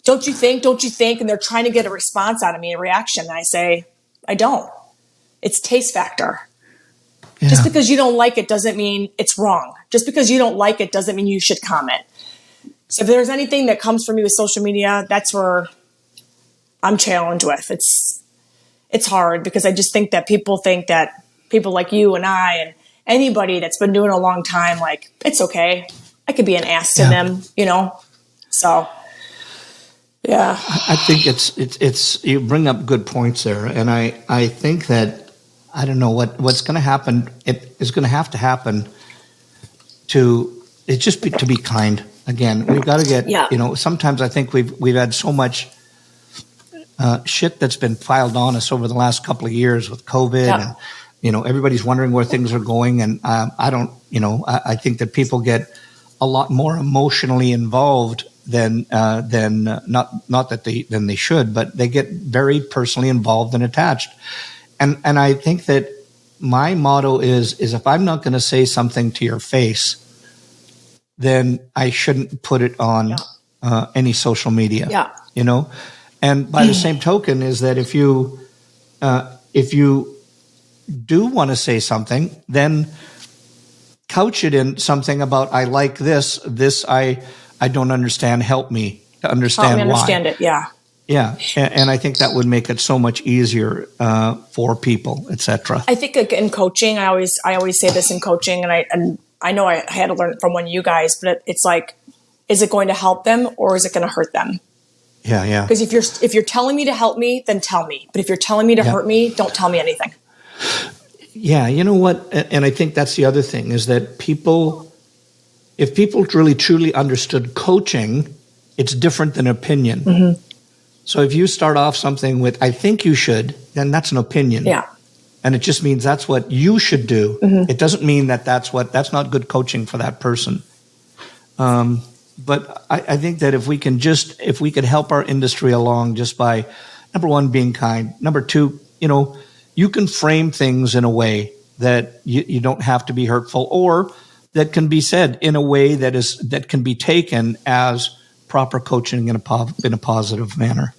Don't you think? Don't you think? And they're trying to get a response out of me, a reaction. And I say, I don't. It's taste factor. Yeah. Just because you don't like it doesn't mean it's wrong. Just because you don't like it doesn't mean you should comment. So if there's anything that comes from me with social media, that's where I'm challenged with. It's hard because I just think that people like you and I and anybody that's been doing it a long time, like, it's okay. I could be an ass to them, you know? So, yeah. I think it's you bring up good points there. And I think that, I don't know what's going to happen. It is going to happen to be kind. Again, we've got to get, sometimes I think we've had so much shit that's been piled on us over the last couple of years with COVID and, everybody's wondering where things are going. And I think that people get a lot more emotionally involved than they should, but they get very personally involved and attached. And I think that my motto is if I'm not going to say something to your face, then I shouldn't put it on any social media, And by the same token is that if you do want to say something, then couch it in something about, I like this I don't understand, help me to understand why. Understand it, yeah. Yeah, and I think that would make it so much easier for people, etc. I think in coaching, I always say this in coaching, and I know I had to learn it from one of you guys, but it's like, is it going to help them or is it going to hurt them? Yeah. Because if you're telling me to help me, then tell me. But if you're telling me to hurt me, don't tell me anything. Yeah, you know what? And I think that's the other thing is that if people really truly understood coaching, it's different than opinion. Mm-hmm. So if you start off something with, I think you should, then that's an opinion. Yeah. And it just means that's what you should do. Mm-hmm. It doesn't mean that's not good coaching for that person. But I think that if we could help our industry along just by, number one, being kind. Number two, you can frame things in a way that you don't have to be hurtful, or that can be said in a way that can be taken as proper coaching in a positive manner.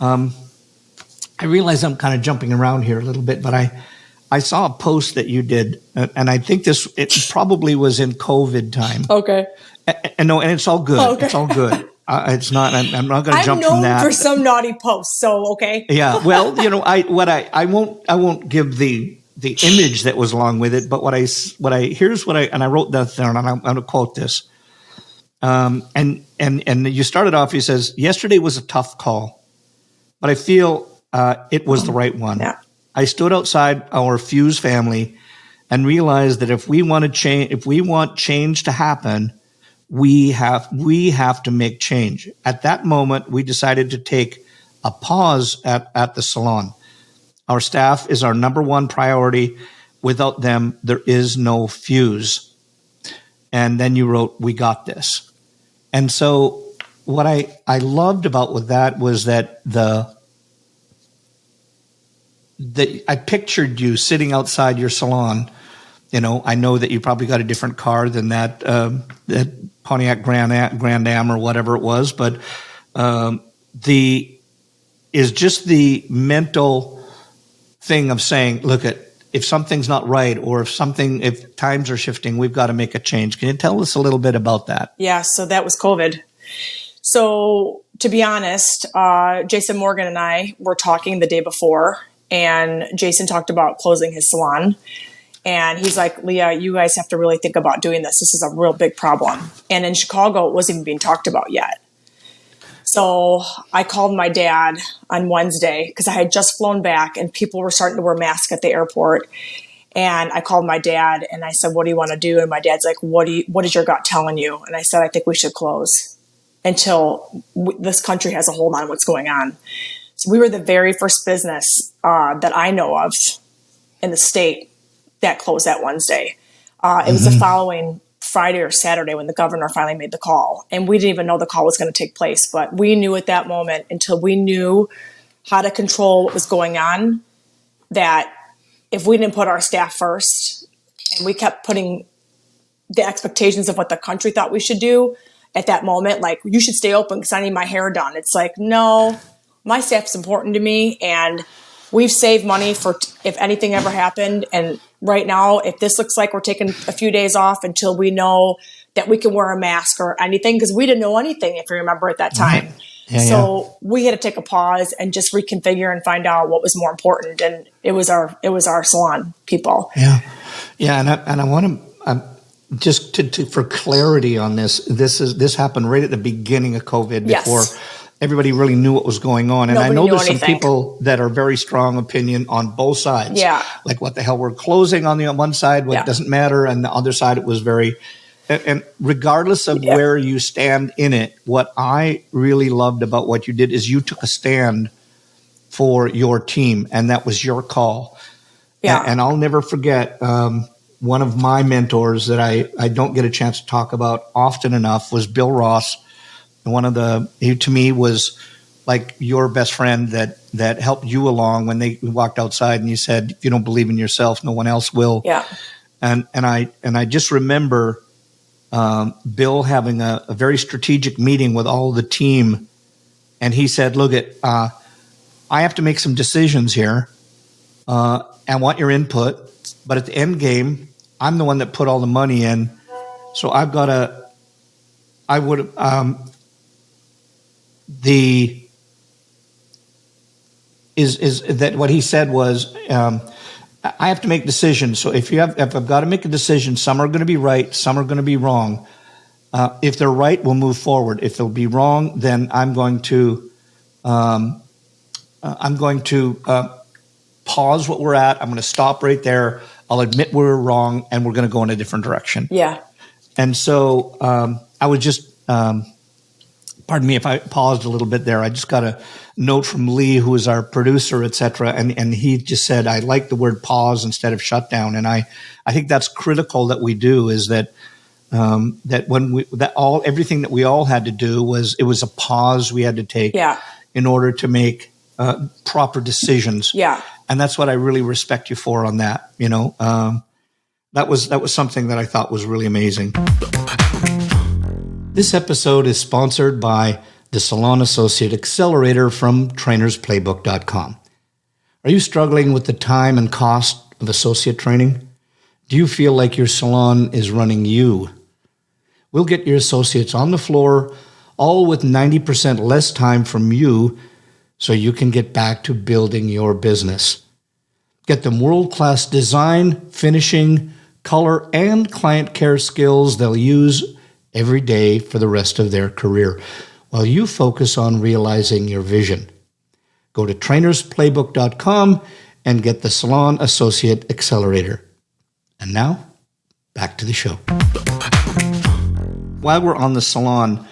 I realize I'm kind of jumping around here a little bit, but I saw a post that you did, and I think it probably was in COVID time. Okay. And it's all good. Okay. It's all good. It's not. I'm not going to jump from that. I'm known for some naughty posts, so okay. Yeah. Well, I won't give the image that was along with it, but and I wrote that down, and I'm going to quote this. And you started off. He says, "Yesterday was a tough call, but I feel it was the right one. Yeah. I stood outside our Fuse family and realized that if we want change to happen, we have to make change. At that moment, we decided to take a pause at the salon. Our staff is our number one priority. Without them, there is no Fuse." And then you wrote, "We got this." And so what I loved with that was that I pictured you sitting outside your salon I know that you probably got a different car than that Pontiac Grand Am or whatever it was, but is just the mental thing of saying, look, if something's not right, or if times are shifting, we've got to make a change. Can you tell us a little bit about that? Yeah, so that was COVID. So to be honest, Jason Morgan and I were talking the day before, and Jason talked about closing his salon. And he's like, Leah, you guys have to really think about doing this. This is a real big problem. And in Chicago, it wasn't even being talked about yet. So I called my dad on Wednesday because I had just flown back and people were starting to wear masks at the airport. And I called my dad and I said, what do you want to do? And my dad's like, what is your gut telling you? And I said, I think we should close until this country has a hold on what's going on. So we were the very first business that I know of in the state that closed that Wednesday. It was the following Friday or Saturday when the governor finally made the call. And we didn't even know the call was going to take place. But we knew at that moment, until we knew how to control what was going on, that if we didn't put our staff first and we kept putting the expectations of what the country thought we should do at that moment, like, you should stay open because I need my hair done. It's like, no, my staff's important to me. And we've saved money for if anything ever happened. And right now, if this looks like we're taking a few days off until we know that we can wear a mask or anything, because we didn't know anything, if you remember, at that time. Right. So we had to take a pause and just reconfigure and find out what was more important. And it was our salon people. Yeah. Yeah. And I want to, just for clarity on this happened right at the beginning of COVID, before everybody really knew what was going on. And I know there's some people that are very strong opinion on both sides. Yeah. Like, what the hell, we're closing on the one side, what doesn't matter. And the other side, it was very, and regardless of where you stand in it, what I really loved about what you did is you took a stand for your team, and that was your call. Yeah. And I'll never forget, one of my mentors that I don't get a chance to talk about often enough was Bill Ross. And he to me was like your best friend that helped you along when we walked outside and you said, if you don't believe in yourself, no one else will. Yeah. And I just remember Bill having a very strategic meeting with all the team. And he said, look, I have to make some decisions here. I want your input, but at the end game, I'm the one that put all the money in. So I've got that what he said was, I have to make decisions. So if I've got to make a decision, some are going to be right, some are going to be wrong. If they're right, we'll move forward. If they'll be wrong, then I'm going to pause what we're at. I'm going to stop right there. I'll admit we were wrong, and we're going to go in a different direction. Yeah. And so I was just, pardon me if I paused a little bit there. I just got a note from Lee, who is our producer, et cetera. And he just said, I like the word pause instead of shutdown. And I think that's critical that we do, is that everything that we all had to do was a pause we had to take in order to make proper decisions. Yeah. And that's what I really respect you for on that. That was something that I thought was really amazing. This episode is sponsored by the Salon Associate Accelerator from trainersplaybook.com. Are you struggling with the time and cost of associate training? Do you feel like your salon is running you? We'll get your associates on the floor, all with 90% less time from you, so you can get back to building your business. Get them world-class design, finishing, color, and client care skills they'll use every day for the rest of their career, while you focus on realizing your vision. Go to trainersplaybook.com and get the Salon Associate Accelerator. And now, back to the show. While we're on the salon,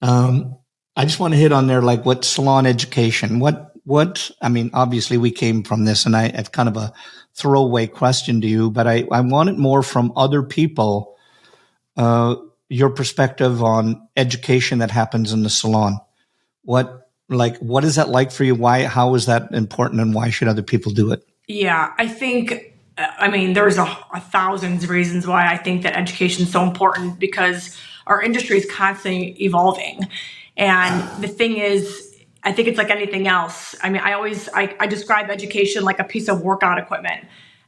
I just want to hit on there, like, what salon education, I mean, obviously we came from this, and it's kind of a throwaway question to you, but I want it more from other people, your perspective on education that happens in the salon. What is that like for you? How is that important, and why should other people do it? Yeah, I think I mean, there's a thousands of reasons why I think that education is so important, because our industry is constantly evolving. And the thing is, I think it's like anything else. I mean, I describe education like a piece of workout equipment.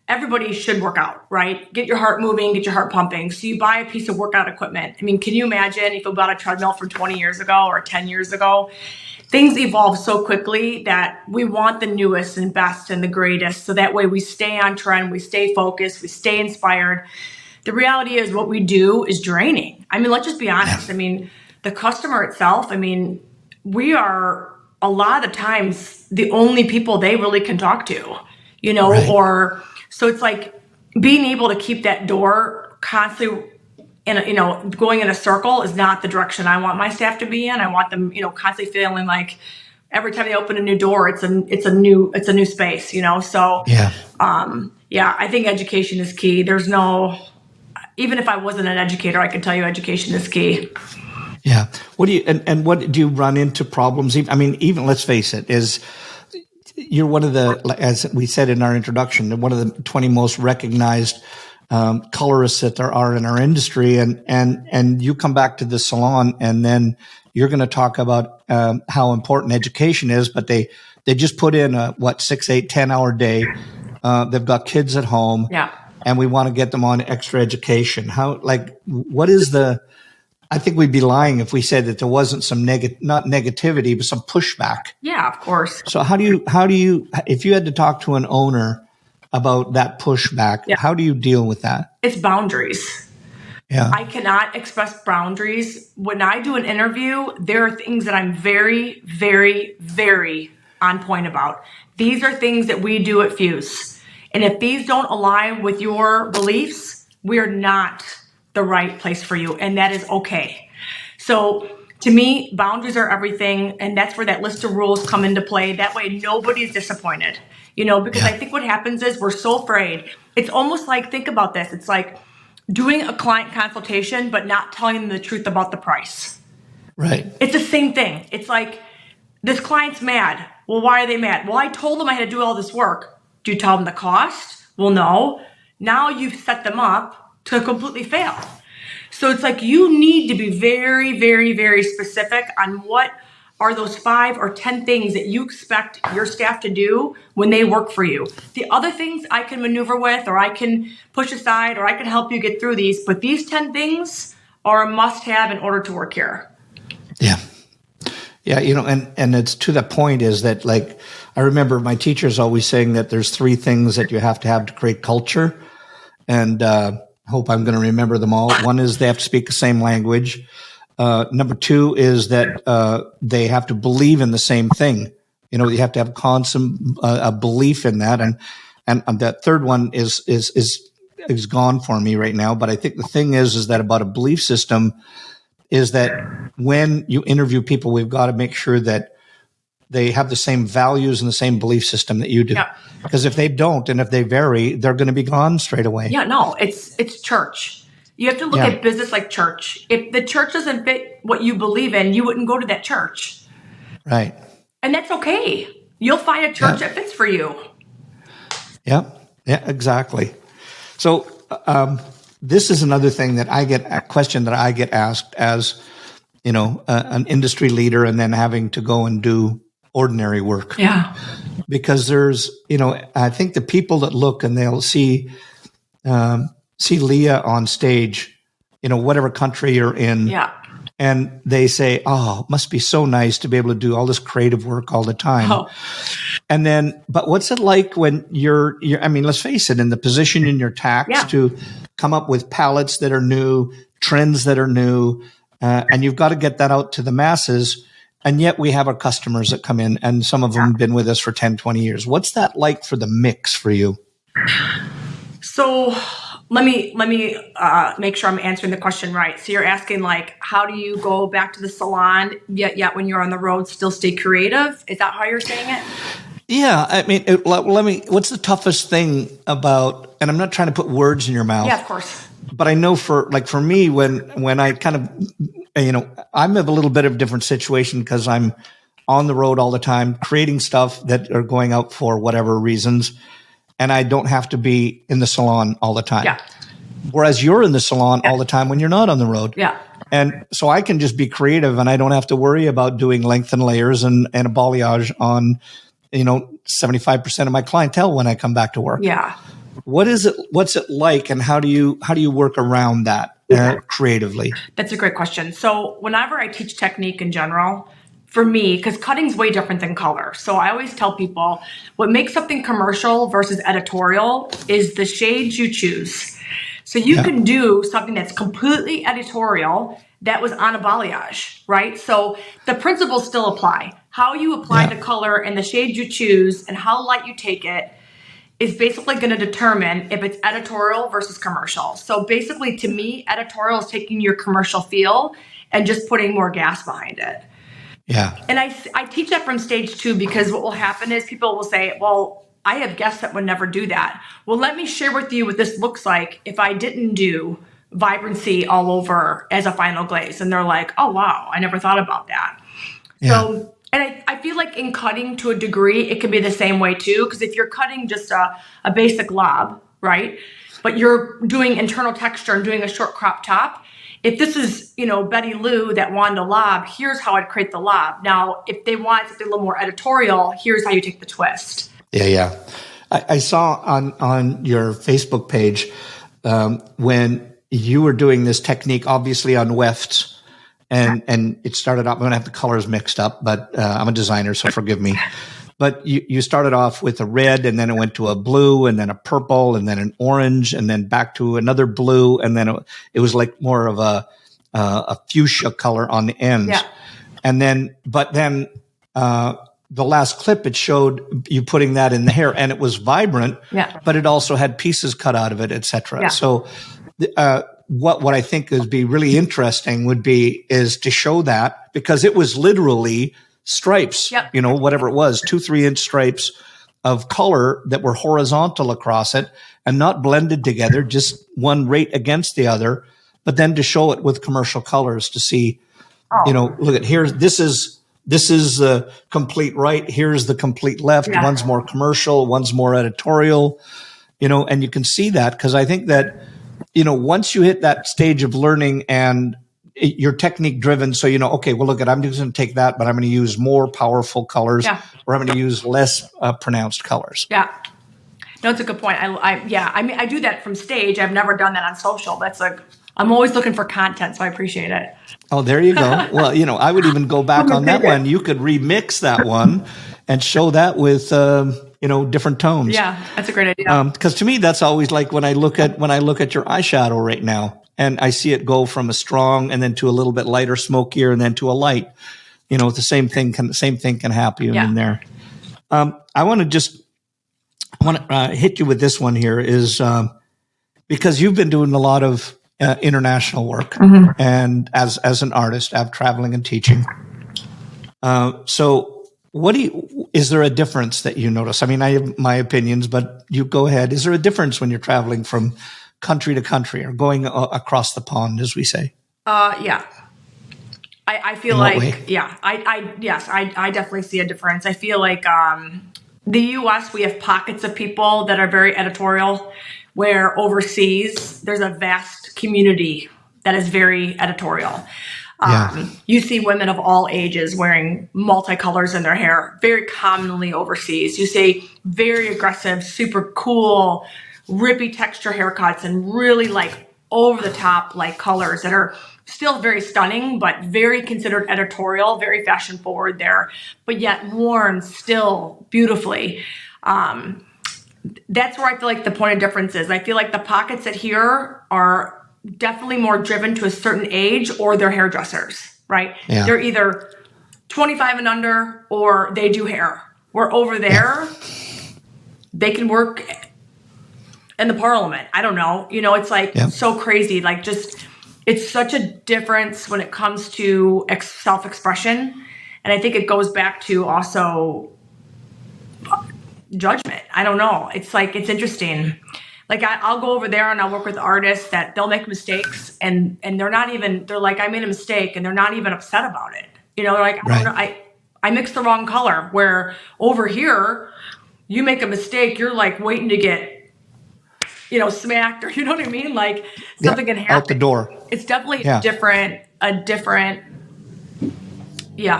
Everybody should work out, right? Get your heart moving, get your heart pumping. So you buy a piece of workout equipment. I mean, can you imagine if you bought a treadmill from 20 years ago or 10 years ago? Things evolve so quickly that we want the newest and best and the greatest. So that way we stay on trend, we stay focused, we stay inspired. The reality is what we do is draining. I mean, let's just be honest. I mean, the customer itself, I mean, we are a lot of the times the only people they really can talk to, Right. or so it's like being able to keep that door constantly going in a circle is not the direction I want my staff to be in. I want them, constantly feeling like every time they open a new door, it's a new space, So Yeah. I think education is key. Even if I wasn't an educator, I could tell you education is key. Yeah. What do you and what do you run into problems? I mean, even let's face it, you're one of the, as we said in our introduction, one of the 20 most recognized colorists that there are in our industry, and you come back to the salon, and then you're going to talk about how important education is, but they just put in a 6, 8, 10-hour day. They've got kids at home, Yeah. and we want to get them on extra education. What is I think we'd be lying if we said that there wasn't some not negativity, but some pushback. Yeah, of course. So how do you, if you had to talk to an owner about that pushback, how do you deal with that? It's boundaries. Yeah. I cannot express boundaries. When I do an interview, there are things that I'm very, very, very on point about. These are things that we do at Fuse. And if these don't align with your beliefs, we are not the right place for you. And that is okay. So to me, boundaries are everything. And that's where that list of rules come into play. That way, nobody's disappointed, because I think what happens is we're so afraid. It's almost like, think about this. It's like doing a client consultation, but not telling them the truth about the price. Right. It's the same thing. It's like, this client's mad. Well, why are they mad? Well, I told them I had to do all this work. Do you tell them the cost? Well, no. Now you've set them up to completely fail. So it's like you need to be very, very, very specific on what are those 5 or 10 things that you expect your staff to do when they work for you. The other things I can maneuver with, or I can push aside, or I can help you get through these. But these 10 things are a must-have in order to work here. Yeah. Yeah, and it's to the point is that, like, I remember my teachers always saying that there's 3 things that you have to create culture, and hope I'm going to remember them all. One is they have to speak the same language. Number 2 is that they have to believe in the same thing. You have to have constant a belief in that, and that third one is gone for me right now. But I think the thing is that about a belief system is that when you interview people, we've got to make sure that they have the same values and the same belief system that you do. Yeah. Because if they don't, and if they vary, they're going to be gone straight away. Yeah, no, it's church. You have to look at business like church. If the church doesn't fit what you believe in, you wouldn't go to that church. Right. And that's okay. You'll find a church that fits for you. Yeah, exactly. So this is another thing that a question that I get asked as, an industry leader, and then having to go and do ordinary work. Yeah. Because there's, I think the people that look and they'll see Leah on stage, whatever country you're in. Yeah. And they say, oh, it must be so nice to be able to do all this creative work all the time. Oh. And then, but what's it like when you're I mean, let's face it, in the position in your tax to come up with palettes that are new, trends that are new, and you've got to get that out to the masses. And yet we have our customers that come in, and some of them have been with us for 10, 20 years. What's that like for the mix for you? So let me make sure I'm answering the question right. So you're asking, like, how do you go back to the salon yet when you're on the road still stay creative? Is that how you're saying it? Yeah, I mean, what's the toughest thing about, and I'm not trying to put words in your mouth. Yeah, of course. But I know for me, when I kind of, I'm in a little bit of a different situation because I'm on the road all the time, creating stuff that are going out for whatever reasons. and I don't have to be in the salon all the time. Yeah. Whereas you're in the salon all the time when you're not on the road. Yeah. And so I can just be creative, and I don't have to worry about doing length and layers and a balayage on, 75% of my clientele when I come back to work. Yeah. What's it like, and how do you work around that creatively? That's a great question. So whenever I teach technique in general, for me, because cutting's way different than color. So I always tell people what makes something commercial versus editorial is the shades you choose. So you can do something that's completely editorial that was on a balayage, right? So the principles still apply. How you apply the color and the shades you choose and how light you take it is basically going to determine if it's editorial versus commercial. So basically, to me, editorial is taking your commercial feel and just putting more gas behind it. Yeah. And I teach that from stage 2, because what will happen is people will say, well, I have guests that would never do that. Well, let me share with you what this looks like if I didn't do vibrancy all over as a final glaze. And they're like, oh, wow, I never thought about that. Yeah. So, and I feel like in cutting to a degree, it can be the same way too. Because if you're cutting just a basic lob, right? But you're doing internal texture and doing a short crop top. If this is, Betty Lou that wanted a lob, here's how I'd create the lob. Now, if they want something a little more editorial, here's how you take the twist. Yeah. I saw on your Facebook page when you were doing this technique, obviously on wefts, and it started off. I'm going to have the colors mixed up, but I'm a designer, so forgive me. But you started off with a red, and then it went to a blue, and then a purple, and then an orange, and then back to another blue, and then it was like more of a fuchsia color on the ends. Yeah. And then, the last clip, it showed you putting that in the hair, and it was vibrant, but it also had pieces cut out of it, etc. Yeah. So, what I think would be really interesting is to show that, because it was literally stripes, whatever it was, 2-3 inch stripes of color that were horizontal across it and not blended together, just one right against the other, but then to show it with commercial colors to see, look at here, this is the complete right. Here's the complete left. Yeah. One's more commercial, one's more editorial, and you can see that, because I think that, once you hit that stage of learning and you're technique driven, so okay, well, look, I'm just going to take that, but I'm going to use more powerful colors, or I'm going to use less pronounced colors. Yeah. No, it's a good point. I do that from stage. I've never done that on social. I'm always looking for content, so I appreciate it. Oh, there you go. Well, I would even go back on that one. You could remix that one and show that with, different tones. Yeah, that's a great idea. Because to me, that's always like when I look at your eyeshadow right now, and I see it go from a strong and then to a little bit lighter, smokier, and then to a light. The same thing can happen in there. I want to hit you with this one here is because you've been doing a lot of international work, and as an artist, traveling and teaching. So is there a difference that you notice? I mean, I have my opinions, but you go ahead. Is there a difference when you're traveling from country to country or going across the pond, as we say? Yeah. I feel In what way? I definitely see a difference. I feel like the U.S., we have pockets of people that are very editorial, where overseas there's a vast community that is very editorial. You see women of all ages wearing multicolors in their hair very commonly overseas. You see very aggressive, super cool, rippy texture haircuts and really like over the top like colors that are still very stunning, but very considered editorial, very fashion forward there, but yet worn still beautifully. That's where I feel like the point of difference is. I feel like the pockets that here are definitely more driven to a certain age, or they're hairdressers, right? Yeah. They're either 25 and under, or they do hair. Where over there, they can work in the parliament. I don't know. It's like so crazy. Like it's such a difference when it comes to self-expression. And I think it goes back to also judgment. I don't know. It's like, it's interesting. Like I'll go over there and I'll work with artists that they'll make mistakes and they're like, I made a mistake, and they're not even upset about it. They're like, I don't know, I mixed the wrong color, where over here, You make a mistake, you're like waiting to get, smacked, or you know what I mean? Like something can happen. Out the door. It's definitely Yeah. a different,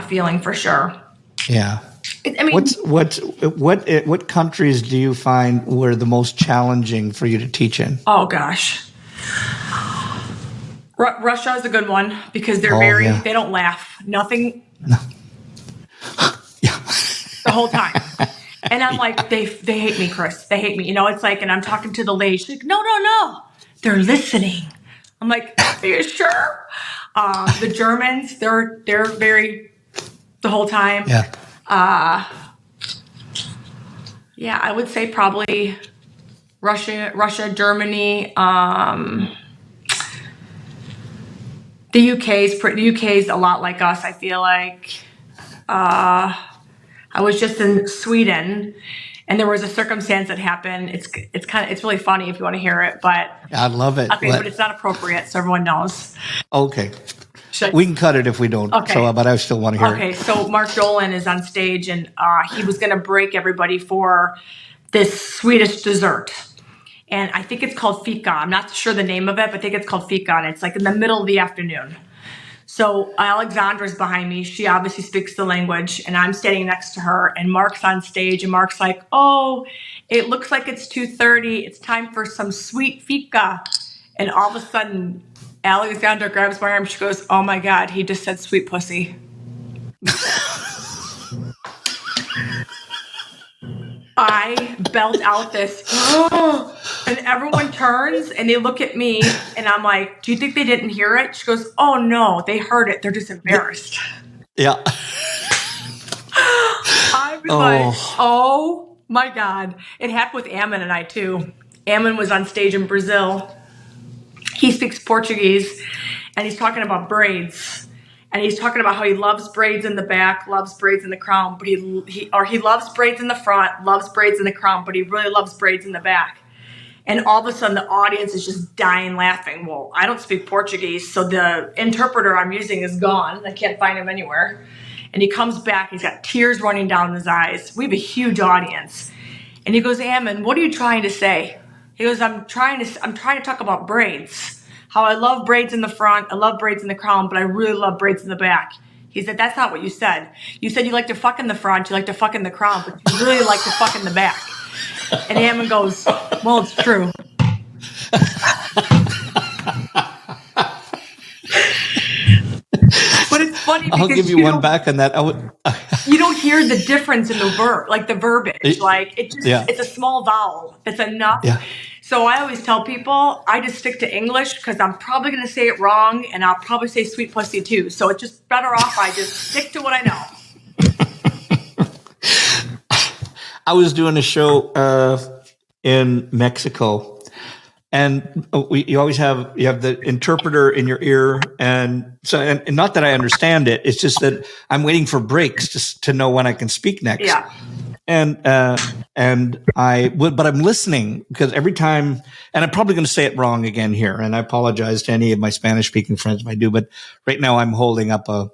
feeling for sure. Yeah. I mean, What countries do you find were the most challenging for you to teach in? oh gosh. Russia is a good one because they're they don't laugh. Nothing. No. Yeah. The whole time. And I'm like, they hate me, Chris. They hate me. It's like, and I'm talking to the lady. She's like, no. They're listening. I'm like, are you sure? The Germans, they're very, the whole time. Yeah. I would say probably Russia, Germany, the UK's a lot like us, I feel like. I was just in Sweden, and there was a circumstance that happened. It's really funny if you want to hear it, but I love it. okay, but it's not appropriate, so everyone knows. Okay. We can cut it if we don't. Okay. So, but I still want to hear it. Okay, so Mark Dolan is on stage, and he was going to break everybody for this Swedish dessert. And I think it's called fika. I'm not sure the name of it, but I think it's called fika, and it's like in the middle of the afternoon. So Alexandra's behind me. She obviously speaks the language, and I'm standing next to her, and Mark's on stage, and Mark's like, oh, it looks like it's 2:30. It's time for some sweet fika. And all of a sudden, Alexandra grabs my arm. She goes, oh, my God, he just said sweet pussy. I belt out this, and everyone turns and they look at me, and I'm like, do you think they didn't hear it? She goes, oh no, they heard it. They're just embarrassed. Yeah. I was like, oh my God. It happened with Ammon and I too. Ammon was on stage in Brazil. He speaks Portuguese, and he's talking about braids. And he's talking about how he loves braids in the back, loves braids in the crown, but he loves braids in the front, loves braids in the crown, but he really loves braids in the back. And all of a sudden, the audience is just dying laughing. Well, I don't speak Portuguese, so the interpreter I'm using is gone. I can't find him anywhere. And he comes back. He's got tears running down his eyes. We have a huge audience. And he goes, Ammon, what are you trying to say? He goes, I'm trying to talk about braids. How I love braids in the front, I love braids in the crown, but I really love braids in the back. He said, that's not what you said. You said you like to fuck in the front, you like to fuck in the crown, but you really like to fuck in the back. And Ammon goes, well, it's true. But it's funny because I'll give you one back on that. You don't hear the difference in the verbiage. It's a small vowel. It's enough. Yeah. So I always tell people, I just stick to English because I'm probably going to say it wrong, and I'll probably say sweet pussy too. So it's just better off I just stick to what I know. I was doing a show in Mexico, and you always have the interpreter in your ear, and so and not that I understand it. It's just that I'm waiting for breaks just to know when I can speak next. Yeah. And but I'm listening because every time, and I'm probably going to say it wrong again here, and I apologize to any of my Spanish speaking friends if I do, but right now I'm holding up a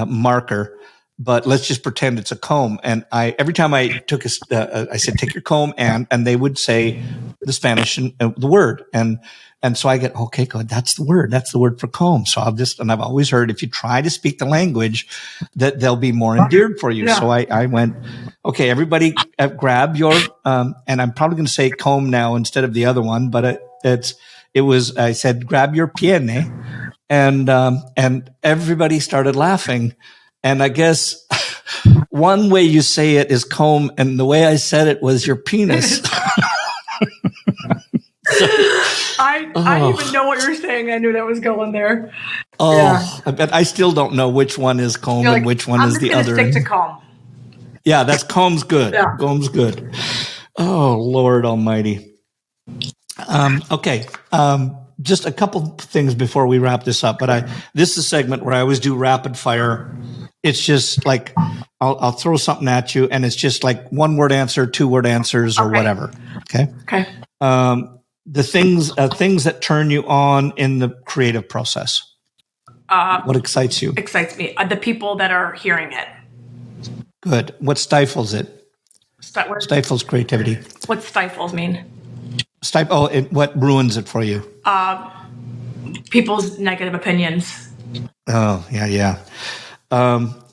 marker, but let's just pretend it's a comb. And every time I took I said, take your comb, and they would say the Spanish and the word. And so I get, okay, good. That's the word for comb. So and I've always heard if you try to speak the language that they'll be more endeared for you. Yeah. So I went, okay, everybody grab your, and I'm probably going to say comb now instead of the other one, but I said, grab your piene, and everybody started laughing. And I guess one way you say it is comb, and the way I said it was your penis. I didn't even know what you were saying. I knew that was going there. Oh, yeah. I bet I still don't know which one is comb and which one is the other. I'm just going to stick to comb. Yeah, comb's good. Yeah. Comb's good. Oh, Lord Almighty. Okay. Just a couple things before we wrap this up. But this is a segment where I always do rapid fire. It's just like I'll throw something at you, and it's just like 1-word answer, 2-word answers, or whatever. Okay. Okay. The things that turn you on in the creative process. What excites you? Excites me. The people that are hearing it. Good. What stifles it? Stifles creativity. What stifles mean? What ruins it for you? People's negative opinions. Oh, yeah.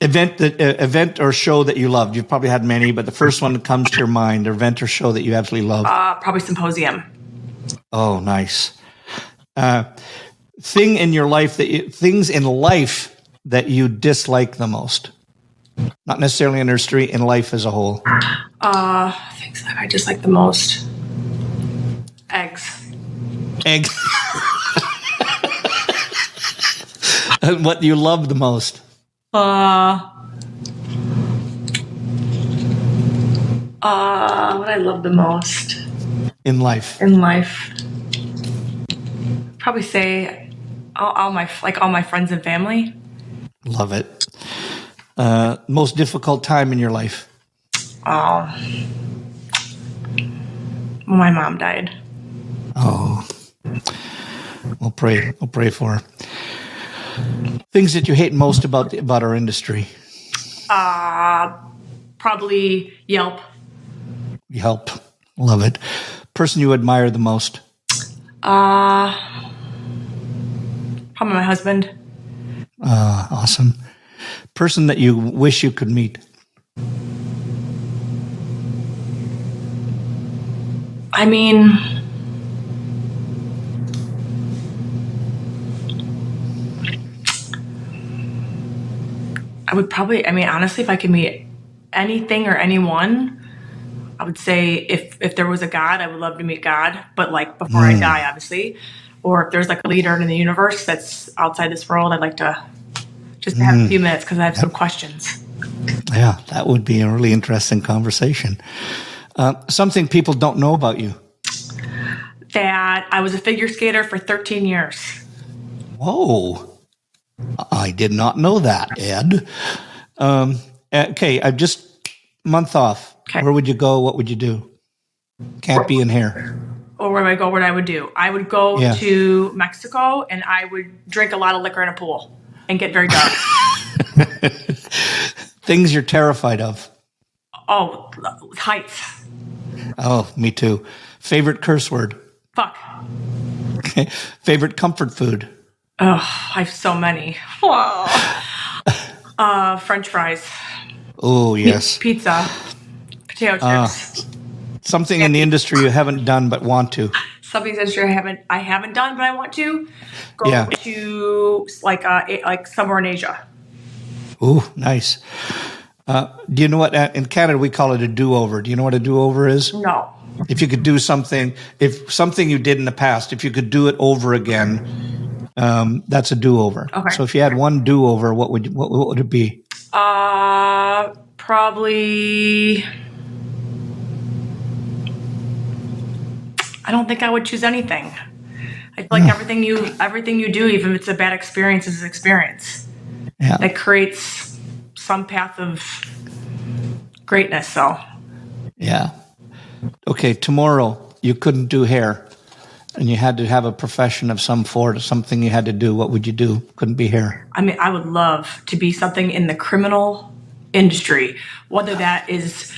Event or show that you loved. You've probably had many, but the first one that comes to your mind, event or show that you absolutely loved. Probably Symposium. Oh, nice. Things in life that you dislike the most. Not necessarily in industry, in life as a whole. Things that I dislike the most. Eggs. And what you love the most? What I love the most in life. Probably say all my friends and family. Love it. Most difficult time in your life? When my mom died. Oh, we'll pray for her. Things that you hate most about our industry? Probably Yelp. Love it. Person you admire the most? Probably my husband. Awesome. Person that you wish you could meet? I mean, honestly, if I could meet anything or anyone, I would say if there was a God, I would love to meet God, but like before I die, obviously. Or if there's like a leader in the universe that's outside this world, I'd like to just have a few minutes because I have some questions. Yeah, that would be a really interesting conversation. Something people don't know about you? That I was a figure skater for 13 years. Whoa. I did not know that, Ed. Okay, I'm just month off. Okay. Where would you go? What would you do? Can't be in here. Or where would I go? What I would do? I would go to Mexico and I would drink a lot of liquor in a pool and get very dark. Things you're terrified of? Oh, heights. Oh, me too. Favorite curse word? Fuck. Okay. Favorite comfort food? Oh, I have so many. French fries. Oh, yes. Pizza. Potato chips. Something in the industry you haven't done but want to. Something in the industry I haven't done but I want to. Go to like somewhere in Asia. Ooh, nice. Do you know what, in Canada we call it a do-over. Do you know what a do-over is? No. If you could do something, if something you did in the past, if you could do it over again, that's a do-over. Okay. So if you had one do-over, what would it be? Probably. I don't think I would choose anything. I feel like everything you do, even if it's a bad experience, is an experience. Yeah. That creates some path of greatness. So. Yeah. Okay. Tomorrow you couldn't do hair, and you had to have a profession of some sort, something you had to do. What would you do? Couldn't be hair. I mean, I would love to be something in the criminal industry, whether that is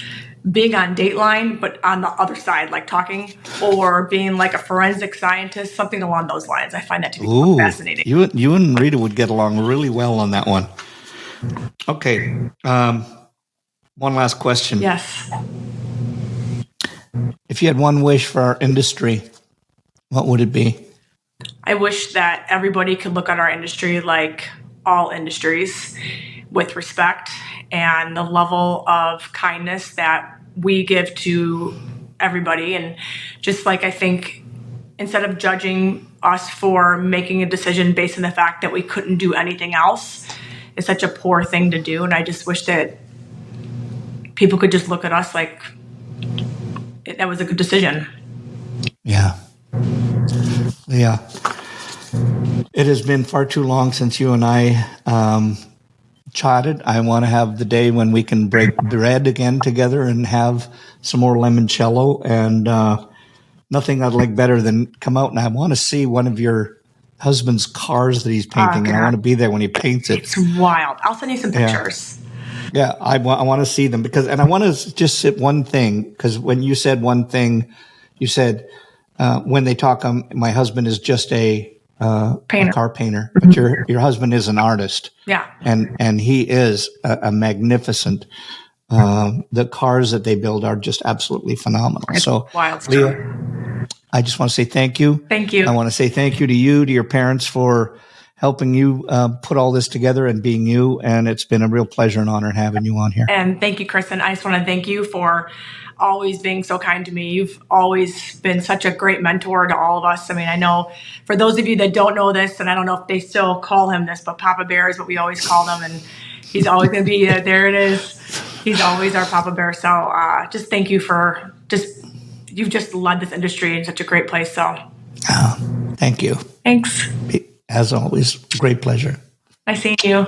being on Dateline, but on the other side, like talking, or being like a forensic scientist, something along those lines. I find that to be fascinating. You and Rita would get along really well on that one. Okay. One last question. Yes. If you had one wish for our industry, what would it be? I wish that everybody could look at our industry like all industries, with respect and the level of kindness that we give to everybody. And just like, I think instead of judging us for making a decision based on the fact that we couldn't do anything else, is such a poor thing to do. And I just wish that people could just look at us like that was a good decision. Yeah. Yeah. It has been far too long since you and I chatted. I want to have the day when we can break bread again together and have some more limoncello. And nothing I'd like better than come out and I want to see one of your husband's cars that he's painting. And I want to be there when he paints it. It's wild. I'll send you some pictures. Yeah, I want to see them and I want to just sit one thing, because when you said one thing, you said when they talk, my husband is just a car painter, but your husband is an artist. Yeah. And he is a magnificent. The cars that they build are just absolutely phenomenal. It's so, wild. Leah, I just want to say thank you. Thank you. I want to say thank you to you, to your parents, for helping you put all this together and being you. And it's been a real pleasure and honor having you on here. And thank you, Kristen. I just want to thank you for always being so kind to me. You've always been such a great mentor to all of us. I mean, I know for those of you that don't know this, and I don't know if they still call him this, but Papa Bear is what we always call him. And he's always going to be, there it is. He's always our Papa Bear. So just thank you for you've just led this industry in such a great place. So Thank you. Thanks. As always, great pleasure. Nice seeing you.